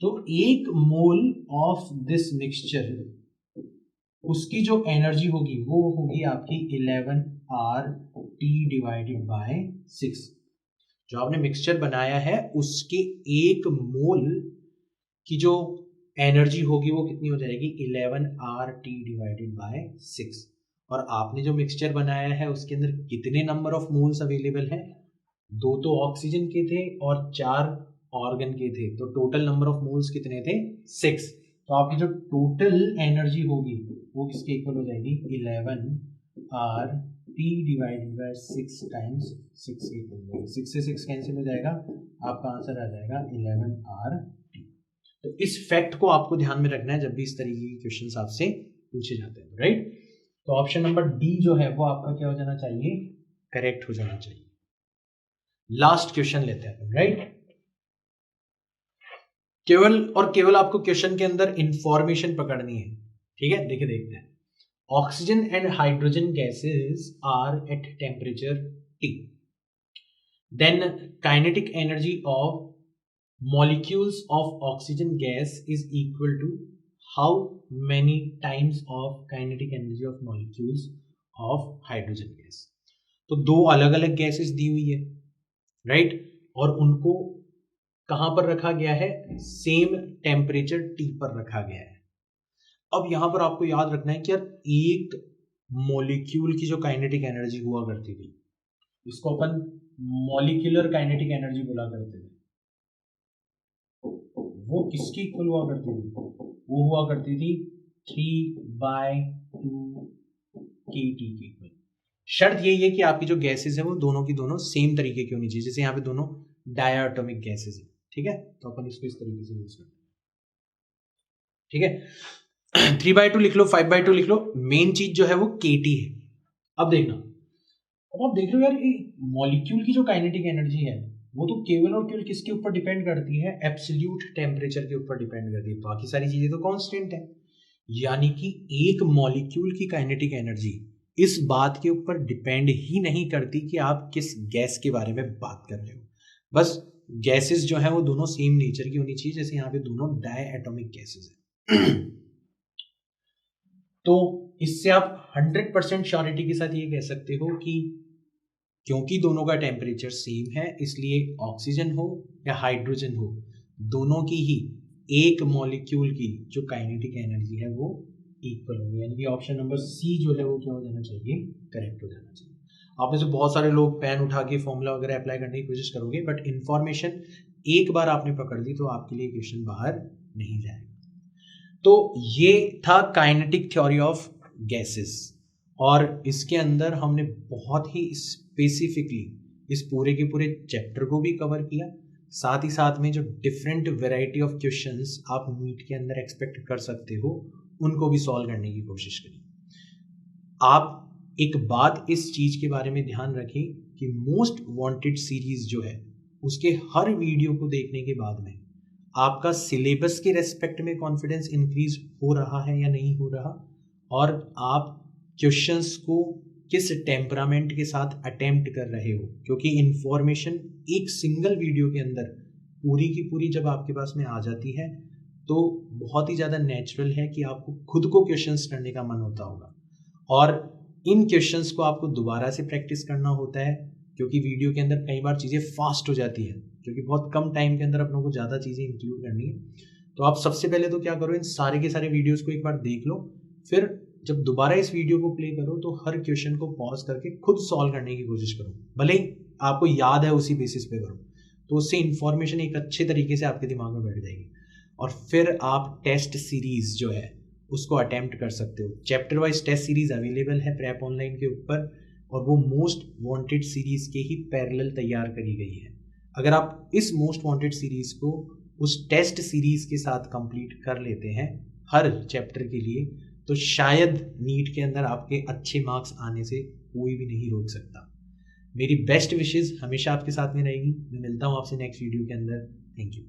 तो 1 मोल ऑफ दिस मिक्सचर, उसकी जो एनर्जी होगी वो होगी आपकी 11RT डिवाइडेड बाय 6। जो आपने मिक्सचर बनाया है उसके 1 मोल की जो एनर्जी होगी वो कितनी हो जाएगी 11RT डिवाइडेड बाय 6। और आपने जो मिक्सचर बनाया है उसके अंदर कितने नंबर ऑफ मोल्स अवेलेबल हैं, 2 तो ऑक्सीजन के थे और 4 ऑर्गन के थे, तो टोटल नंबर ऑफ मोल्स कितने थे 6। तो आपकी जो टोटल एनर्जी होगी वो किसके इक्वल हो जाएगी 11RT डिवाइडेड बाय 6 टाइम्स 6 के इक्वल हो जाएगी। 6 से 6 कैंसिल हो जाएगा, आपका आंसर आ जाएगा 11RT। तो इस फैक्ट को आपको ध्यान में रखना है जब भी इस तरीके के क्वेश्चंस आपसे पूछे जाते हैं, राइट। तो ऑप्शन नंबर डी जो है वो आपका क्या हो जाना चाहिए, करेक्ट हो जाना चाहिए। लास्ट क्वेश्चन लेते हैं अपन, राइट। केवल और केवल आपको क्वेश्चन के अंदर इंफॉर्मेशन पकड़नी है, ठीक है। देखिए देखते हैं, oxygen and hydrogen gases are at temperature T, then kinetic energy of molecules of oxygen gas is equal to how many times of kinetic energy of molecules of hydrogen gas। तो 2 अलग अलग गैसेस दी हुई है, right, और उनको कहां पर रखा गया है, सेम टेम्परेचर T पर रखा गया है। अब यहां पर आपको याद रखना है कि यार एक मॉलिक्यूल की जो काइनेटिक एनर्जी हुआ करती थी इसको अपन मॉलिक्यूलर काइनेटिक एनर्जी बोला करते थे। वो किसकी इक्वल हुआ करती थी, वो हुआ करती थी 3/2 kT की इक्वल। शर्त यही है कि आपकी जो गैसेस है वो दोनों की दोनों सेम तरीके की होनी चाहिए, जैसे यहाँ पे दोनों डायटोमिक गैसेस है, ठीक है। तो अपन इसको इस तरीके से यूज करते हैं, ठीक है। 3/2 लिख लो, 5/2 लिख लो, मेन चीज जो है वो kT है। अब देखना, अब आप देख लो यार मॉलिक्यूल की जो काइनेटिक एनर्जी है वो तो केवल और केवल किसके ऊपर डिपेंड करती है, एब्सोल्यूट टेम्परेचर के ऊपर डिपेंड करती है, बाकी सारी चीजें तो कांस्टेंट है। यानी कि एक मॉलिक्यूल की काइनेटिक एनर्जी इस बात के ऊपर डिपेंड ही नहीं करती कि आप किस गैस के बारे में बात कर रहे हो, बस गैसेस जो है वो दोनों सेम नेचर की होनी चाहिए, जैसे यहाँ पे दोनों डायटोमिक गैसेस है। तो इससे आप 100% श्योरिटी के साथ ये कह सकते हो कि क्योंकि दोनों का टेम्परेचर सेम है इसलिए ऑक्सीजन हो या हाइड्रोजन हो, दोनों की ही एक मॉलिक्यूल की जो काइनेटिक एनर्जी है वो इक्वल होगी। यानी कि ऑप्शन नंबर सी जो है वो क्या हो जाना चाहिए, करेक्ट हो जाना चाहिए। आप में से बहुत सारे लोग पेन उठा के फॉर्मूला वगैरह अप्लाई करने की कोशिश करोगे, बट इंफॉर्मेशन एक बार आपने पकड़ ली तो आपके लिए क्वेश्चन बाहर नहीं जाएगा। तो ये था काइनेटिक थ्योरी ऑफ गैसेस, और इसके अंदर हमने बहुत ही स्पेसिफिकली इस पूरे के पूरे चैप्टर को भी कवर किया, साथ ही साथ में जो डिफरेंट वैरायटी ऑफ क्वेश्चंस आप नीट के अंदर एक्सपेक्ट कर सकते हो उनको भी सॉल्व करने की कोशिश करी। आप एक बात इस चीज के बारे में ध्यान रखें कि मोस्ट वांटेड सीरीज जो है उसके हर वीडियो को देखने के बाद में आपका सिलेबस के रेस्पेक्ट में कॉन्फिडेंस इंक्रीज हो रहा है या नहीं हो रहा, और आप क्वेश्चंस को किस टेम्परामेंट के साथ अटेम्प्ट कर रहे हो, क्योंकि इंफॉर्मेशन एक सिंगल वीडियो के अंदर पूरी की पूरी जब आपके पास में आ जाती है तो बहुत ही ज़्यादा नेचुरल है कि आपको खुद को क्वेश्चंस करने का मन होता होगा, और इन क्वेश्चंस को आपको दोबारा से प्रैक्टिस करना होता है, क्योंकि वीडियो के अंदर कई बार चीज़ें फास्ट हो जाती है, क्योंकि बहुत कम टाइम के अंदर अपनों को ज़्यादा चीज़ें इंक्लूड करनी है। तो आप सबसे पहले तो क्या करो, इन सारे के सारे वीडियोज़ को एक बार देख लो, फिर जब दोबारा इस वीडियो को प्ले करो तो हर क्वेश्चन को पॉज करके खुद सॉल्व करने की कोशिश करो, भले ही आपको याद है उसी बेसिस पे करो, तो उससे इंफॉर्मेशन एक अच्छे तरीके से आपके दिमाग में बैठ जाएगी, और फिर आप टेस्ट सीरीज जो है उसको अटेम्प्ट कर सकते हो। Chapter wise test series available है प्रेप ऑनलाइन के ऊपर, और वो मोस्ट वांटेड सीरीज के ही पैरेलल तैयार करी गई है। अगर आप इस मोस्ट वांटेड सीरीज को उस टेस्ट सीरीज के साथ कंप्लीट कर लेते हैं हर चैप्टर के लिए, तो शायद नीट के अंदर आपके अच्छे मार्क्स आने से कोई भी नहीं रोक सकता। मेरी बेस्ट विशेस हमेशा आपके साथ में रहेगी। मैं मिलता हूँ आपसे नेक्स्ट वीडियो के अंदर। Thank you.